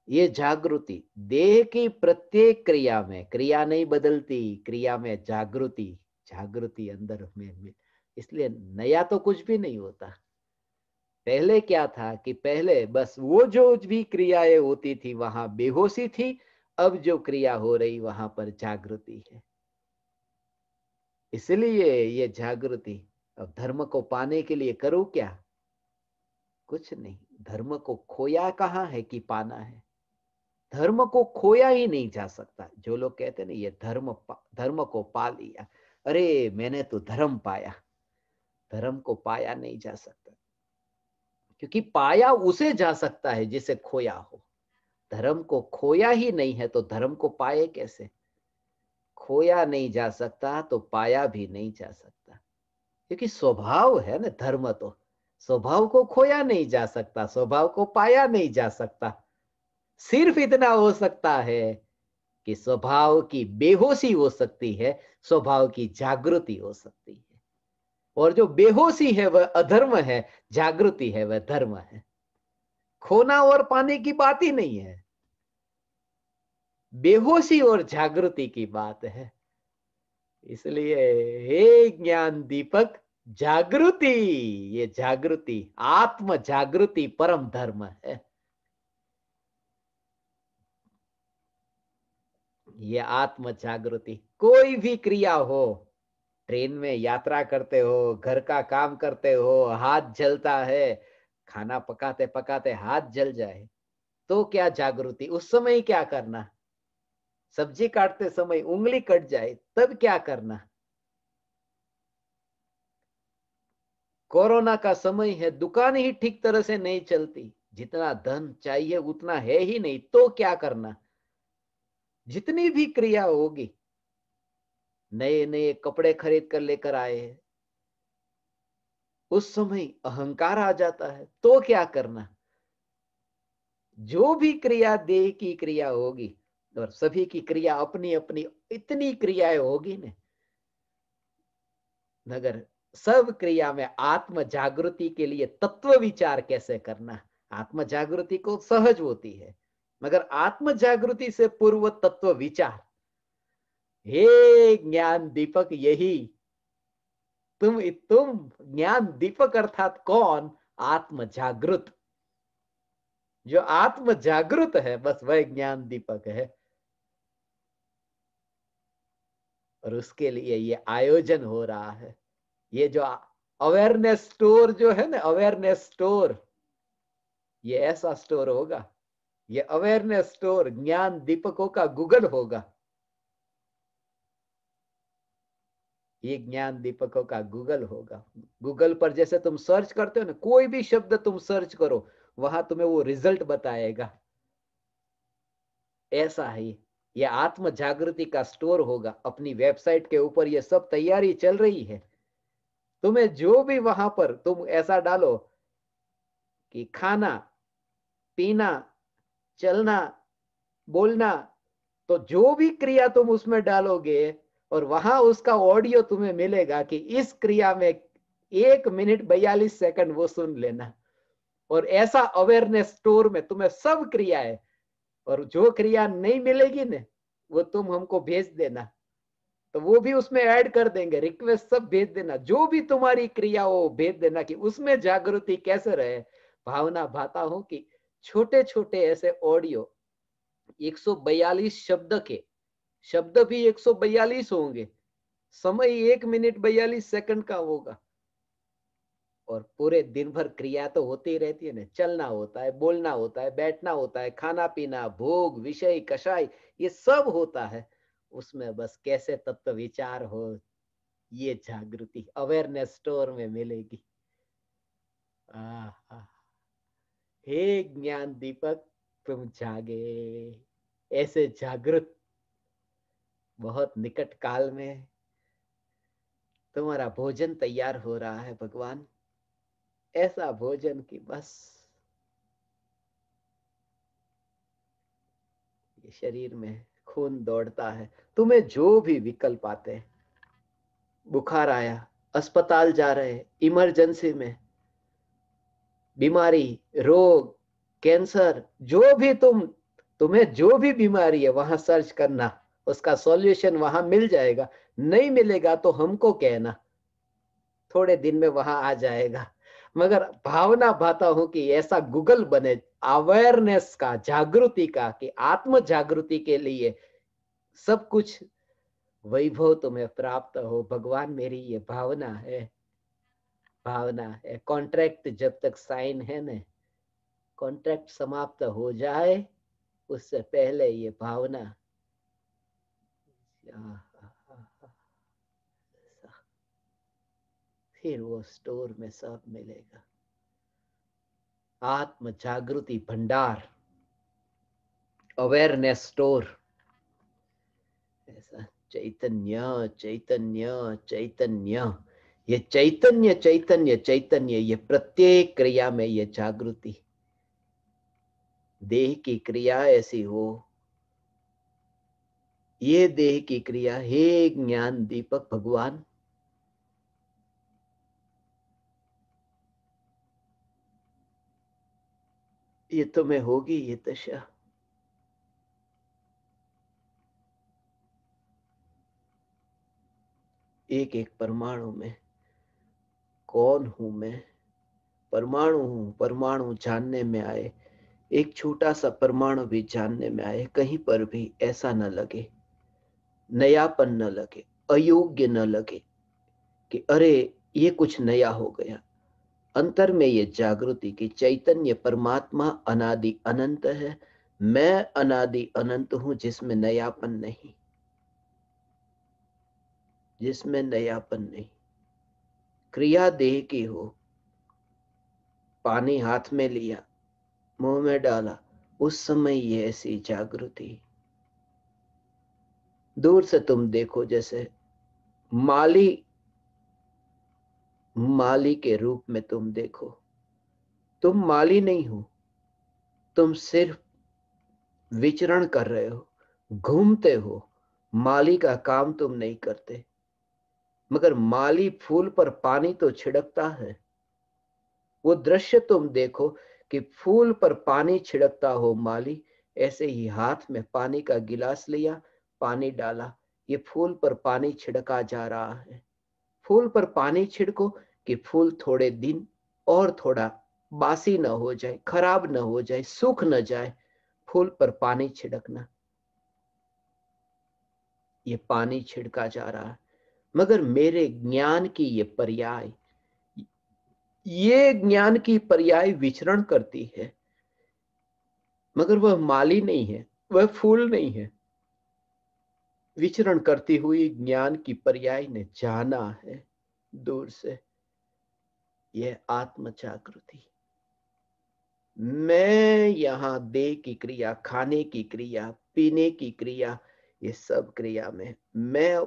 ये जागृति देह की प्रत्येक क्रिया में, क्रिया नहीं बदलती, क्रिया में जागृति, जागृति अंदर में। इसलिए नया तो कुछ भी नहीं होता। पहले क्या था कि पहले बस वो जो भी क्रियाएं होती थी वहां बेहोशी थी, अब जो क्रिया हो रही वहां पर जागृति है। इसलिए ये जागृति, अब धर्म को पाने के लिए करूं क्या? कुछ नहीं। धर्म को खोया कहाँ है कि पाना है? धर्म को खोया ही नहीं जा सकता। जो लोग कहते हैं ना ये धर्म को पा लिया, अरे मैंने तो धर्म पाया, धर्म को पाया नहीं जा सकता, क्योंकि पाया उसे जा सकता है जिसे खोया हो। धर्म को खोया ही नहीं है तो धर्म को पाए कैसे? खोया नहीं जा सकता तो पाया भी नहीं जा सकता, क्योंकि स्वभाव है ना धर्म तो। स्वभाव को खोया नहीं जा सकता, स्वभाव को पाया नहीं जा सकता। सिर्फ इतना हो सकता है कि स्वभाव की बेहोशी हो सकती है, स्वभाव की जागृति हो सकती है। और जो बेहोशी है वह अधर्म है, जागृति है वह धर्म है। खोना और पाने की बात ही नहीं है, बेहोशी और जागृति की बात है। इसलिए हे ज्ञान दीपक, जागृति, ये जागृति, आत्म जागृति परम धर्म है। ये आत्म जागृति, कोई भी क्रिया हो, ट्रेन में यात्रा करते हो, घर का काम करते हो, हाथ जलता है, खाना पकाते पकाते हाथ जल जाए तो क्या जागृति? उस समय क्या करना? सब्जी काटते समय उंगली कट जाए तब क्या करना? कोरोना का समय है, दुकान ही ठीक तरह से नहीं चलती, जितना धन चाहिए उतना है ही नहीं, तो क्या करना? जितनी भी क्रिया होगी, नए नए कपड़े खरीद कर लेकर आए हैं, उस समय अहंकार आ जाता है तो क्या करना? जो भी क्रिया देह की क्रिया होगी, और सभी की क्रिया अपनी अपनी इतनी क्रियाएं होगी ने, मगर सब क्रिया में आत्म जागृति के लिए तत्व विचार कैसे करना? आत्म जागृति को सहज होती है, मगर आत्म जागृति से पूर्व तत्व विचार। हे ज्ञान दीपक, यही तुम ज्ञान दीपक अर्थात कौन? आत्म जागृत। जो आत्म जागृत है बस वह ज्ञान दीपक है। और उसके लिए ये आयोजन हो रहा है। ये जो अवेयरनेस स्टोर जो है ना, अवेयरनेस स्टोर, ये ऐसा स्टोर होगा। ये अवेयरनेस स्टोर ज्ञान दीपकों का गूगल होगा। ये ज्ञान दीपकों का गूगल होगा। गूगल पर जैसे तुम सर्च करते हो ना, कोई भी शब्द तुम सर्च करो, वहां तुम्हें वो रिजल्ट बताएगा। ऐसा है ये आत्म जागृति का स्टोर होगा। अपनी वेबसाइट के ऊपर ये सब तैयारी चल रही है। तुम्हें जो भी वहां पर तुम ऐसा डालो कि खाना, पीना, चलना, बोलना, तो जो भी क्रिया तुम उसमें डालोगे और वहां उसका ऑडियो तुम्हें मिलेगा कि इस क्रिया में 1 मिनट 42 सेकंड वो सुन लेना। और ऐसा अवेयरनेस स्टोर में तुम्हें सब क्रिया है। और जो क्रिया नहीं मिलेगी ना, वो तुम हमको भेज देना, तो वो भी उसमें ऐड कर देंगे। रिक्वेस्ट सब भेज देना, जो भी तुम्हारी क्रिया हो भेज देना कि उसमें जागृति कैसे रहे। भावना भाता हूं कि छोटे छोटे ऐसे ऑडियो 142 शब्द के, शब्द भी 142 होंगे, समय 1 मिनट 42 सेकंड का होगा। और पूरे दिन भर क्रिया तो होती ही रहती है ना, चलना होता है, बोलना होता है, बैठना होता है, खाना पीना, भोग, विषय, कषाय, ये सब होता है। उसमें बस कैसे तत्व विचार हो, ये जागृति अवेयरनेस स्टोर में मिलेगी। आहा, हे ज्ञान दीपक तुम जागे, ऐसे जागृत बहुत निकट काल में तुम्हारा भोजन तैयार हो रहा है भगवान। ऐसा भोजन कि बस ये शरीर में खून दौड़ता है। तुम्हें जो भी विकल्प आते हैं, बुखार आया, अस्पताल जा रहे, इमरजेंसी में, बीमारी, रोग, कैंसर, जो भी तुम्हें जो भी बीमारी है वहां सर्च करना, उसका सॉल्यूशन वहां मिल जाएगा। नहीं मिलेगा तो हमको कहना, थोड़े दिन में वहां आ जाएगा। मगर भावना भाता हूं कि ऐसा गूगल बने अवेयरनेस का, जागृति का, कि आत्म जागृति के लिए सब कुछ वैभव तुम्हें प्राप्त हो भगवान। मेरी ये भावना है, भावना है। कॉन्ट्रैक्ट जब तक साइन है ना, कॉन्ट्रैक्ट समाप्त हो जाए उससे पहले ये भावना, फिर वो स्टोर में सब मिलेगा। आत्म जागृति भंडार, अवेयरनेस स्टोर, ऐसा चैतन्य चैतन्य चैतन्य। ये चैतन्य चैतन्य चैतन्य, ये प्रत्येक क्रिया में ये जागृति। देह की क्रिया ऐसी हो, ये देह की क्रिया हे ज्ञान दीपक भगवान, ये तुम्हें होगी ये दशा। एक एक परमाणु में कौन हूं मैं, परमाणु हूं, परमाणु जानने में आए, एक छोटा सा परमाणु भी जानने में आए, कहीं पर भी ऐसा न लगे, नयापन न लगे, अयोग्य न लगे कि अरे ये कुछ नया हो गया। अंतर में ये जागृति की चैतन्य परमात्मा अनादि अनंत है, मैं अनादि अनंत हूं, जिसमें नयापन नहीं, जिसमें नयापन नहीं। क्रिया देह की हो, पानी हाथ में लिया, मुंह में डाला, उस समय ये ऐसी जागृति। दूर से तुम देखो, जैसे माली, माली के रूप में तुम देखो, तुम माली नहीं हो, तुम सिर्फ विचरण कर रहे हो, घूमते हो, माली का काम तुम नहीं करते। मगर माली फूल पर पानी तो छिड़कता है। वो दृश्य तुम देखो कि फूल पर पानी छिड़कता हो माली, ऐसे ही हाथ में पानी का गिलास लिया, पानी डाला, ये फूल पर पानी छिड़का जा रहा है। फूल पर पानी छिड़को कि फूल थोड़े दिन और थोड़ा बासी न हो जाए, खराब न हो जाए, सूख न जाए। फूल पर पानी छिड़कना, ये पानी छिड़का जा रहा है। मगर मेरे ज्ञान की ये पर्याय, ये ज्ञान की पर्याय विचरण करती है, मगर वह माली नहीं है, वह फूल नहीं है। विचरण करती हुई ज्ञान की पर्याय ने जाना है दूर से, यह आत्म जागृति। मैं यहां देह की क्रिया, खाने की क्रिया, पीने की क्रिया, ये सब क्रिया में मैं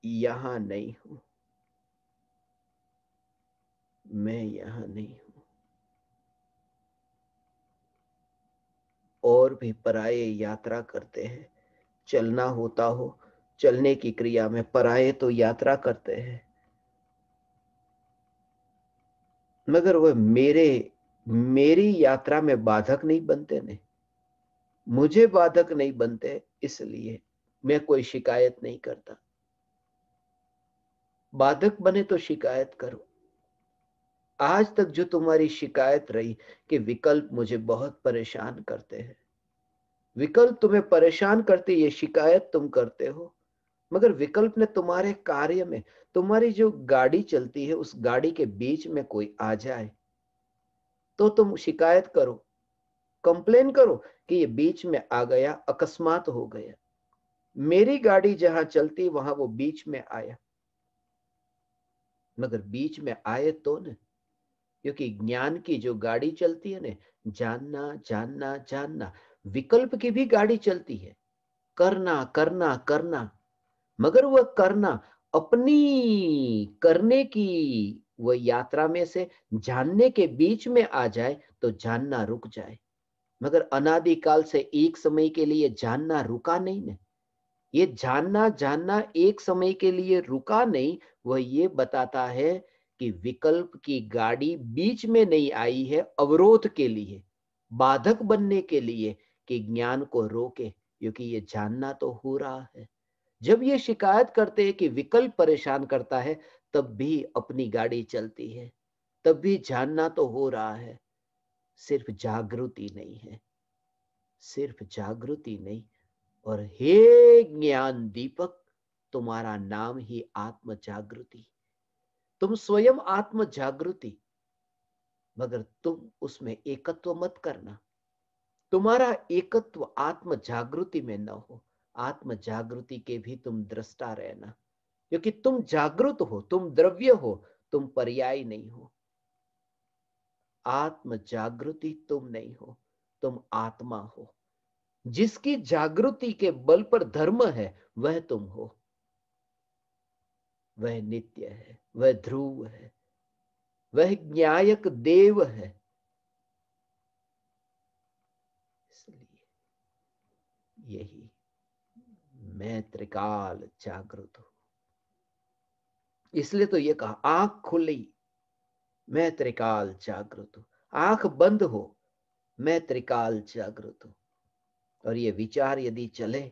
यहां नहीं हूं, मैं यहां नहीं हूं। और भी पराये यात्रा करते हैं, चलना होता हो, चलने की क्रिया में पराये तो यात्रा करते हैं, मगर वह मेरी यात्रा में बाधक नहीं बनते ने, मुझे बाधक नहीं बनते, इसलिए मैं कोई शिकायत नहीं करता। बाधक बने तो शिकायत करो। आज तक जो तुम्हारी शिकायत रही कि विकल्प मुझे बहुत परेशान करते हैं, विकल्प तुम्हें परेशान करते, ये शिकायत तुम करते हो, मगर विकल्प ने तुम्हारे कार्य में, तुम्हारी जो गाड़ी चलती है उस गाड़ी के बीच में कोई आ जाए तो तुम शिकायत करो, कंप्लेन करो कि ये बीच में आ गया, अकस्मात हो गया। मेरी गाड़ी जहां चलती वहां वो बीच में आया, मगर बीच में आए तो न, क्योंकि ज्ञान की जो गाड़ी चलती है ना, जानना जानना जानना, विकल्प की भी गाड़ी चलती है, करना करना करना, मगर वह करना अपनी करने की वह यात्रा में से जानने के बीच में आ जाए तो जानना रुक जाए, मगर अनादिकाल से एक समय के लिए जानना रुका नहीं ना। ये जानना जानना एक समय के लिए रुका नहीं, वह ये बताता है कि विकल्प की गाड़ी बीच में नहीं आई है अवरोध के लिए, बाधक बनने के लिए, कि ज्ञान को रोके, क्योंकि ये जानना तो हो रहा है। जब ये शिकायत करते हैं कि विकल्प परेशान करता है, तब भी अपनी गाड़ी चलती है, तब भी जानना तो हो रहा है, सिर्फ जागृति नहीं है, सिर्फ जागृति नहीं। और हे ज्ञान दीपक, तुम्हारा नाम ही आत्म जागृति, तुम स्वयं आत्म जागृति, मगर तुम उसमें एकत्व मत करना, तुम्हारा एकत्व आत्म जागृति में न हो, आत्म जागृति के भी तुम दृष्टा रहना, क्योंकि तुम जागृत हो, तुम द्रव्य हो, तुम पर्याय नहीं हो। आत्म जागृति तुम नहीं हो, तुम आत्मा हो, जिसकी जागृति के बल पर धर्म है वह तुम हो, वह नित्य है, वह ध्रुव है, वह न्यायक देव है। इसलिए यही मैं त्रिकाल जागृत हूं, इसलिए तो ये कहा आंख खुली मैं त्रिकाल जागृत हूं, आंख बंद हो मैं त्रिकाल जागृत हूं। और ये विचार यदि चले,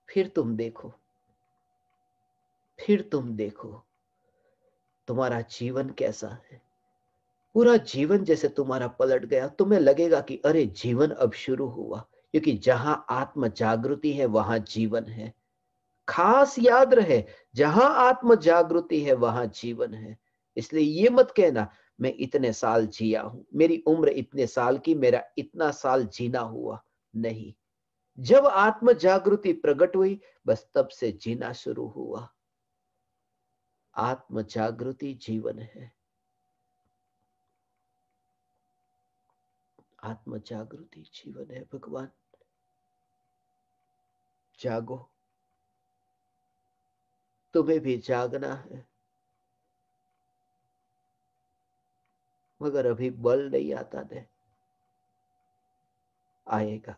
फिर तुम देखो, फिर तुम देखो तुम्हारा जीवन कैसा है। पूरा जीवन जैसे तुम्हारा पलट गया, तुम्हें लगेगा कि अरे जीवन अब शुरू हुआ, क्योंकि जहां आत्म जागृति है वहां जीवन है। खास याद रहे, जहां आत्म जागृति है वहां जीवन है। इसलिए ये मत कहना मैं इतने साल जिया हूं, मेरी उम्र इतने साल की, मेरा इतना साल जीना हुआ, नहीं। जब आत्म जागृति प्रकट हुई, बस तब से जीना शुरू हुआ। आत्म जागृति जीवन है, आत्म जागृति जीवन है। भगवान जागो, तुम्हें भी जागना है, मगर अभी बल नहीं आता ने, आएगा।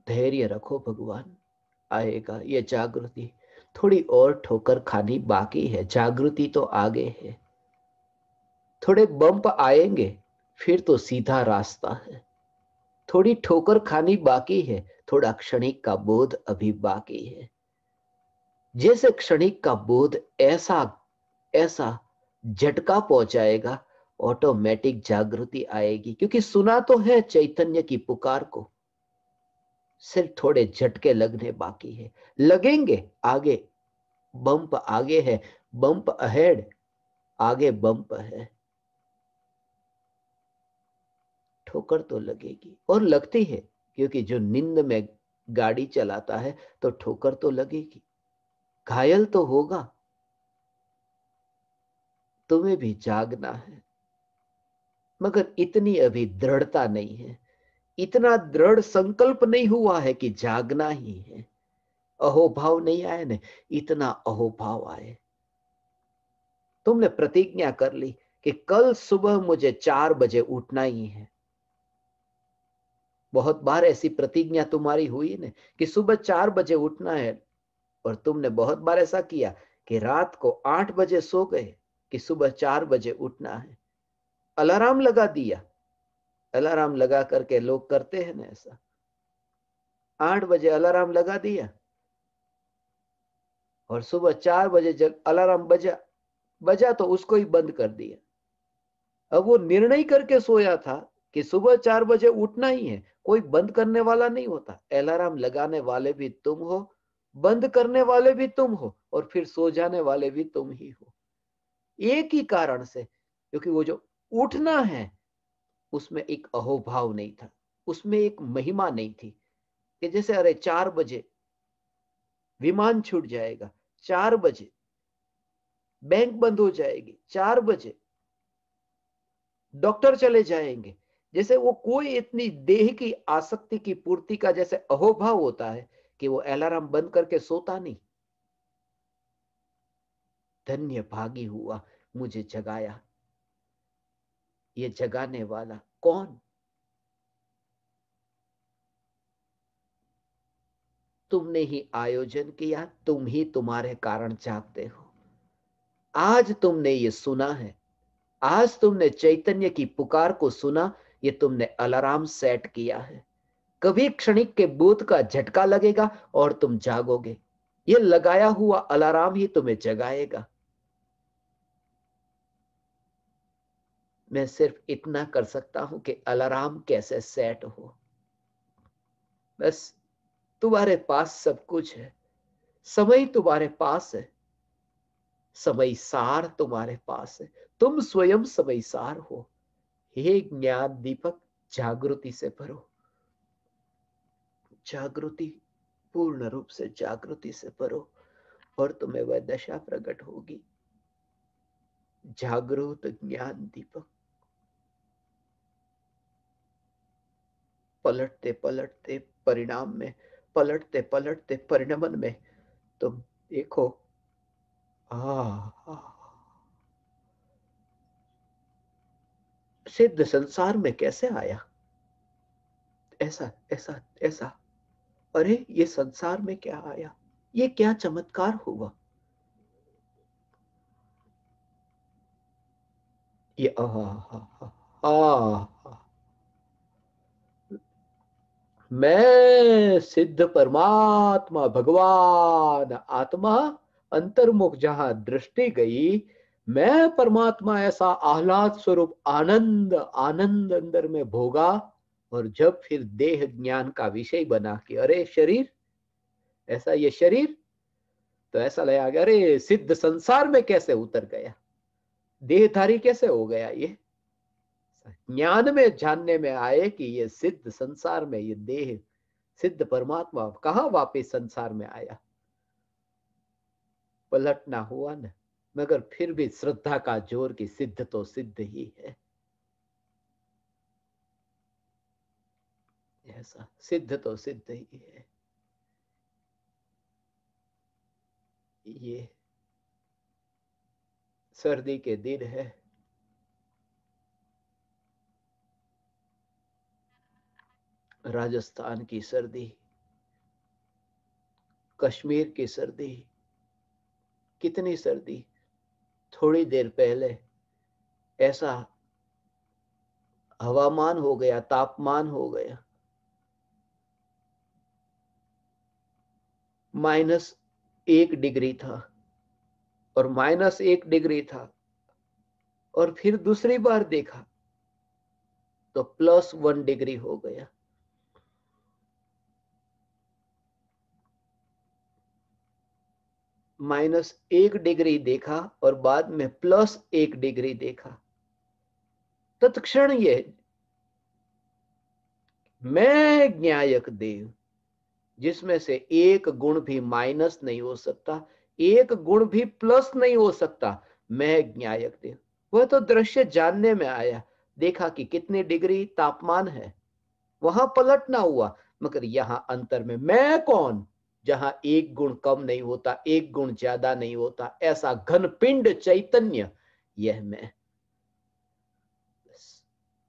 धैर्य रखो भगवान, आएगा ये जागृति। थोड़ी और ठोकर खानी बाकी है, जागृति तो आगे है। थोड़े बम्प आएंगे, फिर तो सीधा रास्ता है। थोड़ी ठोकर खानी बाकी है, थोड़ा क्षणिक का बोध अभी बाकी है। जैसे क्षणिक का बोध ऐसा ऐसा झटका पहुंचाएगा, ऑटोमेटिक जागृति आएगी, क्योंकि सुना तो है चैतन्य की पुकार को, सिर्फ थोड़े झटके लगने बाकी है। लगेंगे, आगे बम्प आगे है, बम्प अहेड, आगे बम्प है। ठोकर तो लगेगी, और लगती है, क्योंकि जो नींद में गाड़ी चलाता है तो ठोकर तो लगेगी, घायल तो होगा। तुम्हें भी जागना है, मगर इतनी अभी दृढ़ता नहीं है, इतना दृढ़ संकल्प नहीं हुआ है कि जागना ही है। अहोभाव नहीं आए ना, इतना अहोभाव आए। तुमने प्रतिज्ञा कर ली कि कल सुबह मुझे 4 बजे उठना ही है। बहुत बार ऐसी प्रतिज्ञा तुम्हारी हुई ना कि सुबह 4 बजे उठना है, और तुमने बहुत बार ऐसा किया कि रात को 8 बजे सो गए कि सुबह 4 बजे उठना है। अलार्म लगा दिया, अलार्म लगा करके लोग करते हैं ना ऐसा। 8 बजे अलार्म लगा दिया और सुबह 4 बजे जब अलार्म बजा बजा तो उसको ही बंद कर दिया। अब वो निर्णय करके सोया था कि सुबह 4 बजे उठना ही है। कोई बंद करने वाला नहीं होता, अलार्म लगाने वाले भी तुम हो, बंद करने वाले भी तुम हो, और फिर सो जाने वाले भी तुम ही हो। एक ही कारण से, क्योंकि वो जो उठना है उसमें एक अहोभाव नहीं था, उसमें एक महिमा नहीं थी कि जैसे अरे 4 बजे विमान छूट जाएगा, 4 बजे बैंक बंद हो जाएगी, 4 बजे डॉक्टर चले जाएंगे। जैसे वो कोई इतनी देह की आसक्ति की पूर्ति का जैसे अहोभाव होता है कि वो अलार्म बंद करके सोता नहीं। धन्य भागी हुआ, मुझे जगाया। ये जगाने वाला कौन? तुमने ही आयोजन किया, तुम ही तुम्हारे कारण जागते हो। आज तुमने ये सुना है, आज तुमने चैतन्य की पुकार को सुना, ये तुमने अलार्म सेट किया है। कभी क्षणिक के बोध का झटका लगेगा और तुम जागोगे। ये लगाया हुआ अलार्म ही तुम्हें जगाएगा। मैं सिर्फ इतना कर सकता हूं कि अलार्म कैसे सेट हो। बस तुम्हारे पास सब कुछ है, समय तुम्हारे पास है, समय सार तुम्हारे पास है, तुम स्वयं समय सार हो। हे ज्ञान दीपक, जागृति से भरो, जागृति, पूर्ण रूप से जागृति से भरो, और तुम्हें वह दशा प्रकट होगी। जागृत ज्ञान दीपक। पलटते पलटते परिणाम में, पलटते पलटते परिणमन में तुम देखो, आ सिद्ध संसार में कैसे आया? ऐसा ऐसा ऐसा, अरे ये संसार में क्या आया? ये क्या चमत्कार हुआ? ये मैं सिद्ध परमात्मा भगवान आत्मा अंतर्मुख जहां दृष्टि गई, मैं परमात्मा ऐसा आह्लाद स्वरूप आनंद आनंद अंदर में भोगा। और जब फिर देह ज्ञान का विषय बना कि अरे शरीर, ऐसा ये शरीर, तो ऐसा लगा कि अरे सिद्ध संसार में कैसे उतर गया, देहधारी कैसे हो गया। ये ज्ञान में जानने में आए कि ये सिद्ध संसार में ये देह, सिद्ध परमात्मा कहां वापिस संसार में आया। पलटना हुआ न, मगर फिर भी श्रद्धा का जोर की सिद्ध तो सिद्ध ही है। ऐसा सिद्ध तो सिद्ध ही है। ये सर्दी के दिन है, राजस्थान की सर्दी, कश्मीर की सर्दी, कितनी सर्दी। थोड़ी देर पहले ऐसा हवामान हो गया, तापमान हो गया -1 डिग्री था, और -1 डिग्री था, और फिर दूसरी बार देखा तो +1 डिग्री हो गया। -1 डिग्री देखा और बाद में +1 डिग्री देखा। तत्क्षण ये मैं ज्ञायक देव, जिसमें से एक गुण भी माइनस नहीं हो सकता, एक गुण भी प्लस नहीं हो सकता, मैं ज्ञायक देव, वह तो दृश्य जानने में आया। देखा कि कितनी डिग्री तापमान है, वहां पलटना हुआ। मगर यहां अंतर में मैं कौन, जहां एक गुण कम नहीं होता, एक गुण ज्यादा नहीं होता, ऐसा घन पिंड चैतन्य, यह मैं।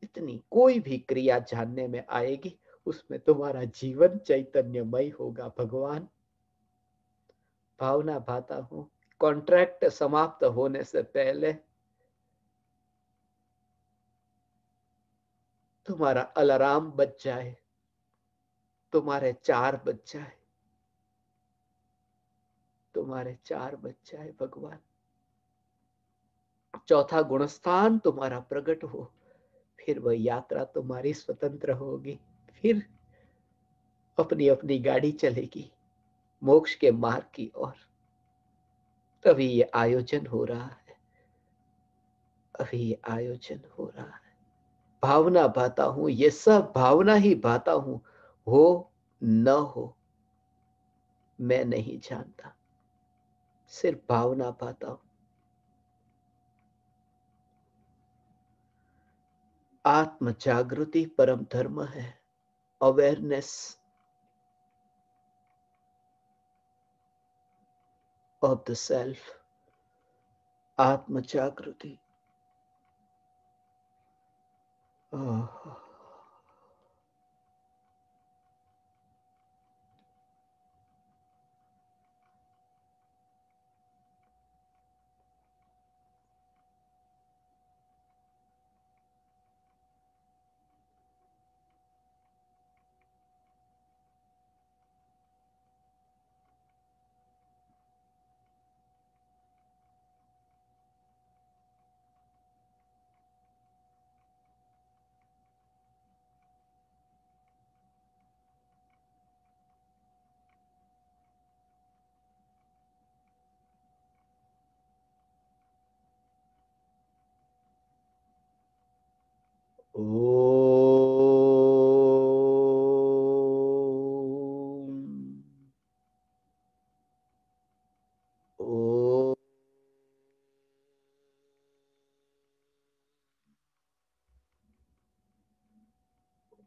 इतनी कोई भी क्रिया जानने में आएगी, उसमें तुम्हारा जीवन चैतन्यमय होगा भगवान। भावना भाता हूं, कॉन्ट्रैक्ट समाप्त होने से पहले तुम्हारा अलार्म बज जाए, तुम्हारे 4 बज जाए, तुम्हारे 4 बज जाए भगवान। चौथा गुणस्थान तुम्हारा प्रकट हो, फिर वह यात्रा तुम्हारी स्वतंत्र होगी। फिर अपनी अपनी गाड़ी चलेगी मोक्ष के मार्ग की ओर। तभी ये आयोजन हो रहा है, अभी ये आयोजन हो रहा है। भावना भाता हूं, ये सब भावना ही भाता हूं। हो न हो मैं नहीं जानता, सिर्फ भावना भाता हूं। आत्म जागृति परम धर्म है। अवेयरनेस ऑफ द सेल्फ, आत्म जागृति। ओ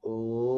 ओ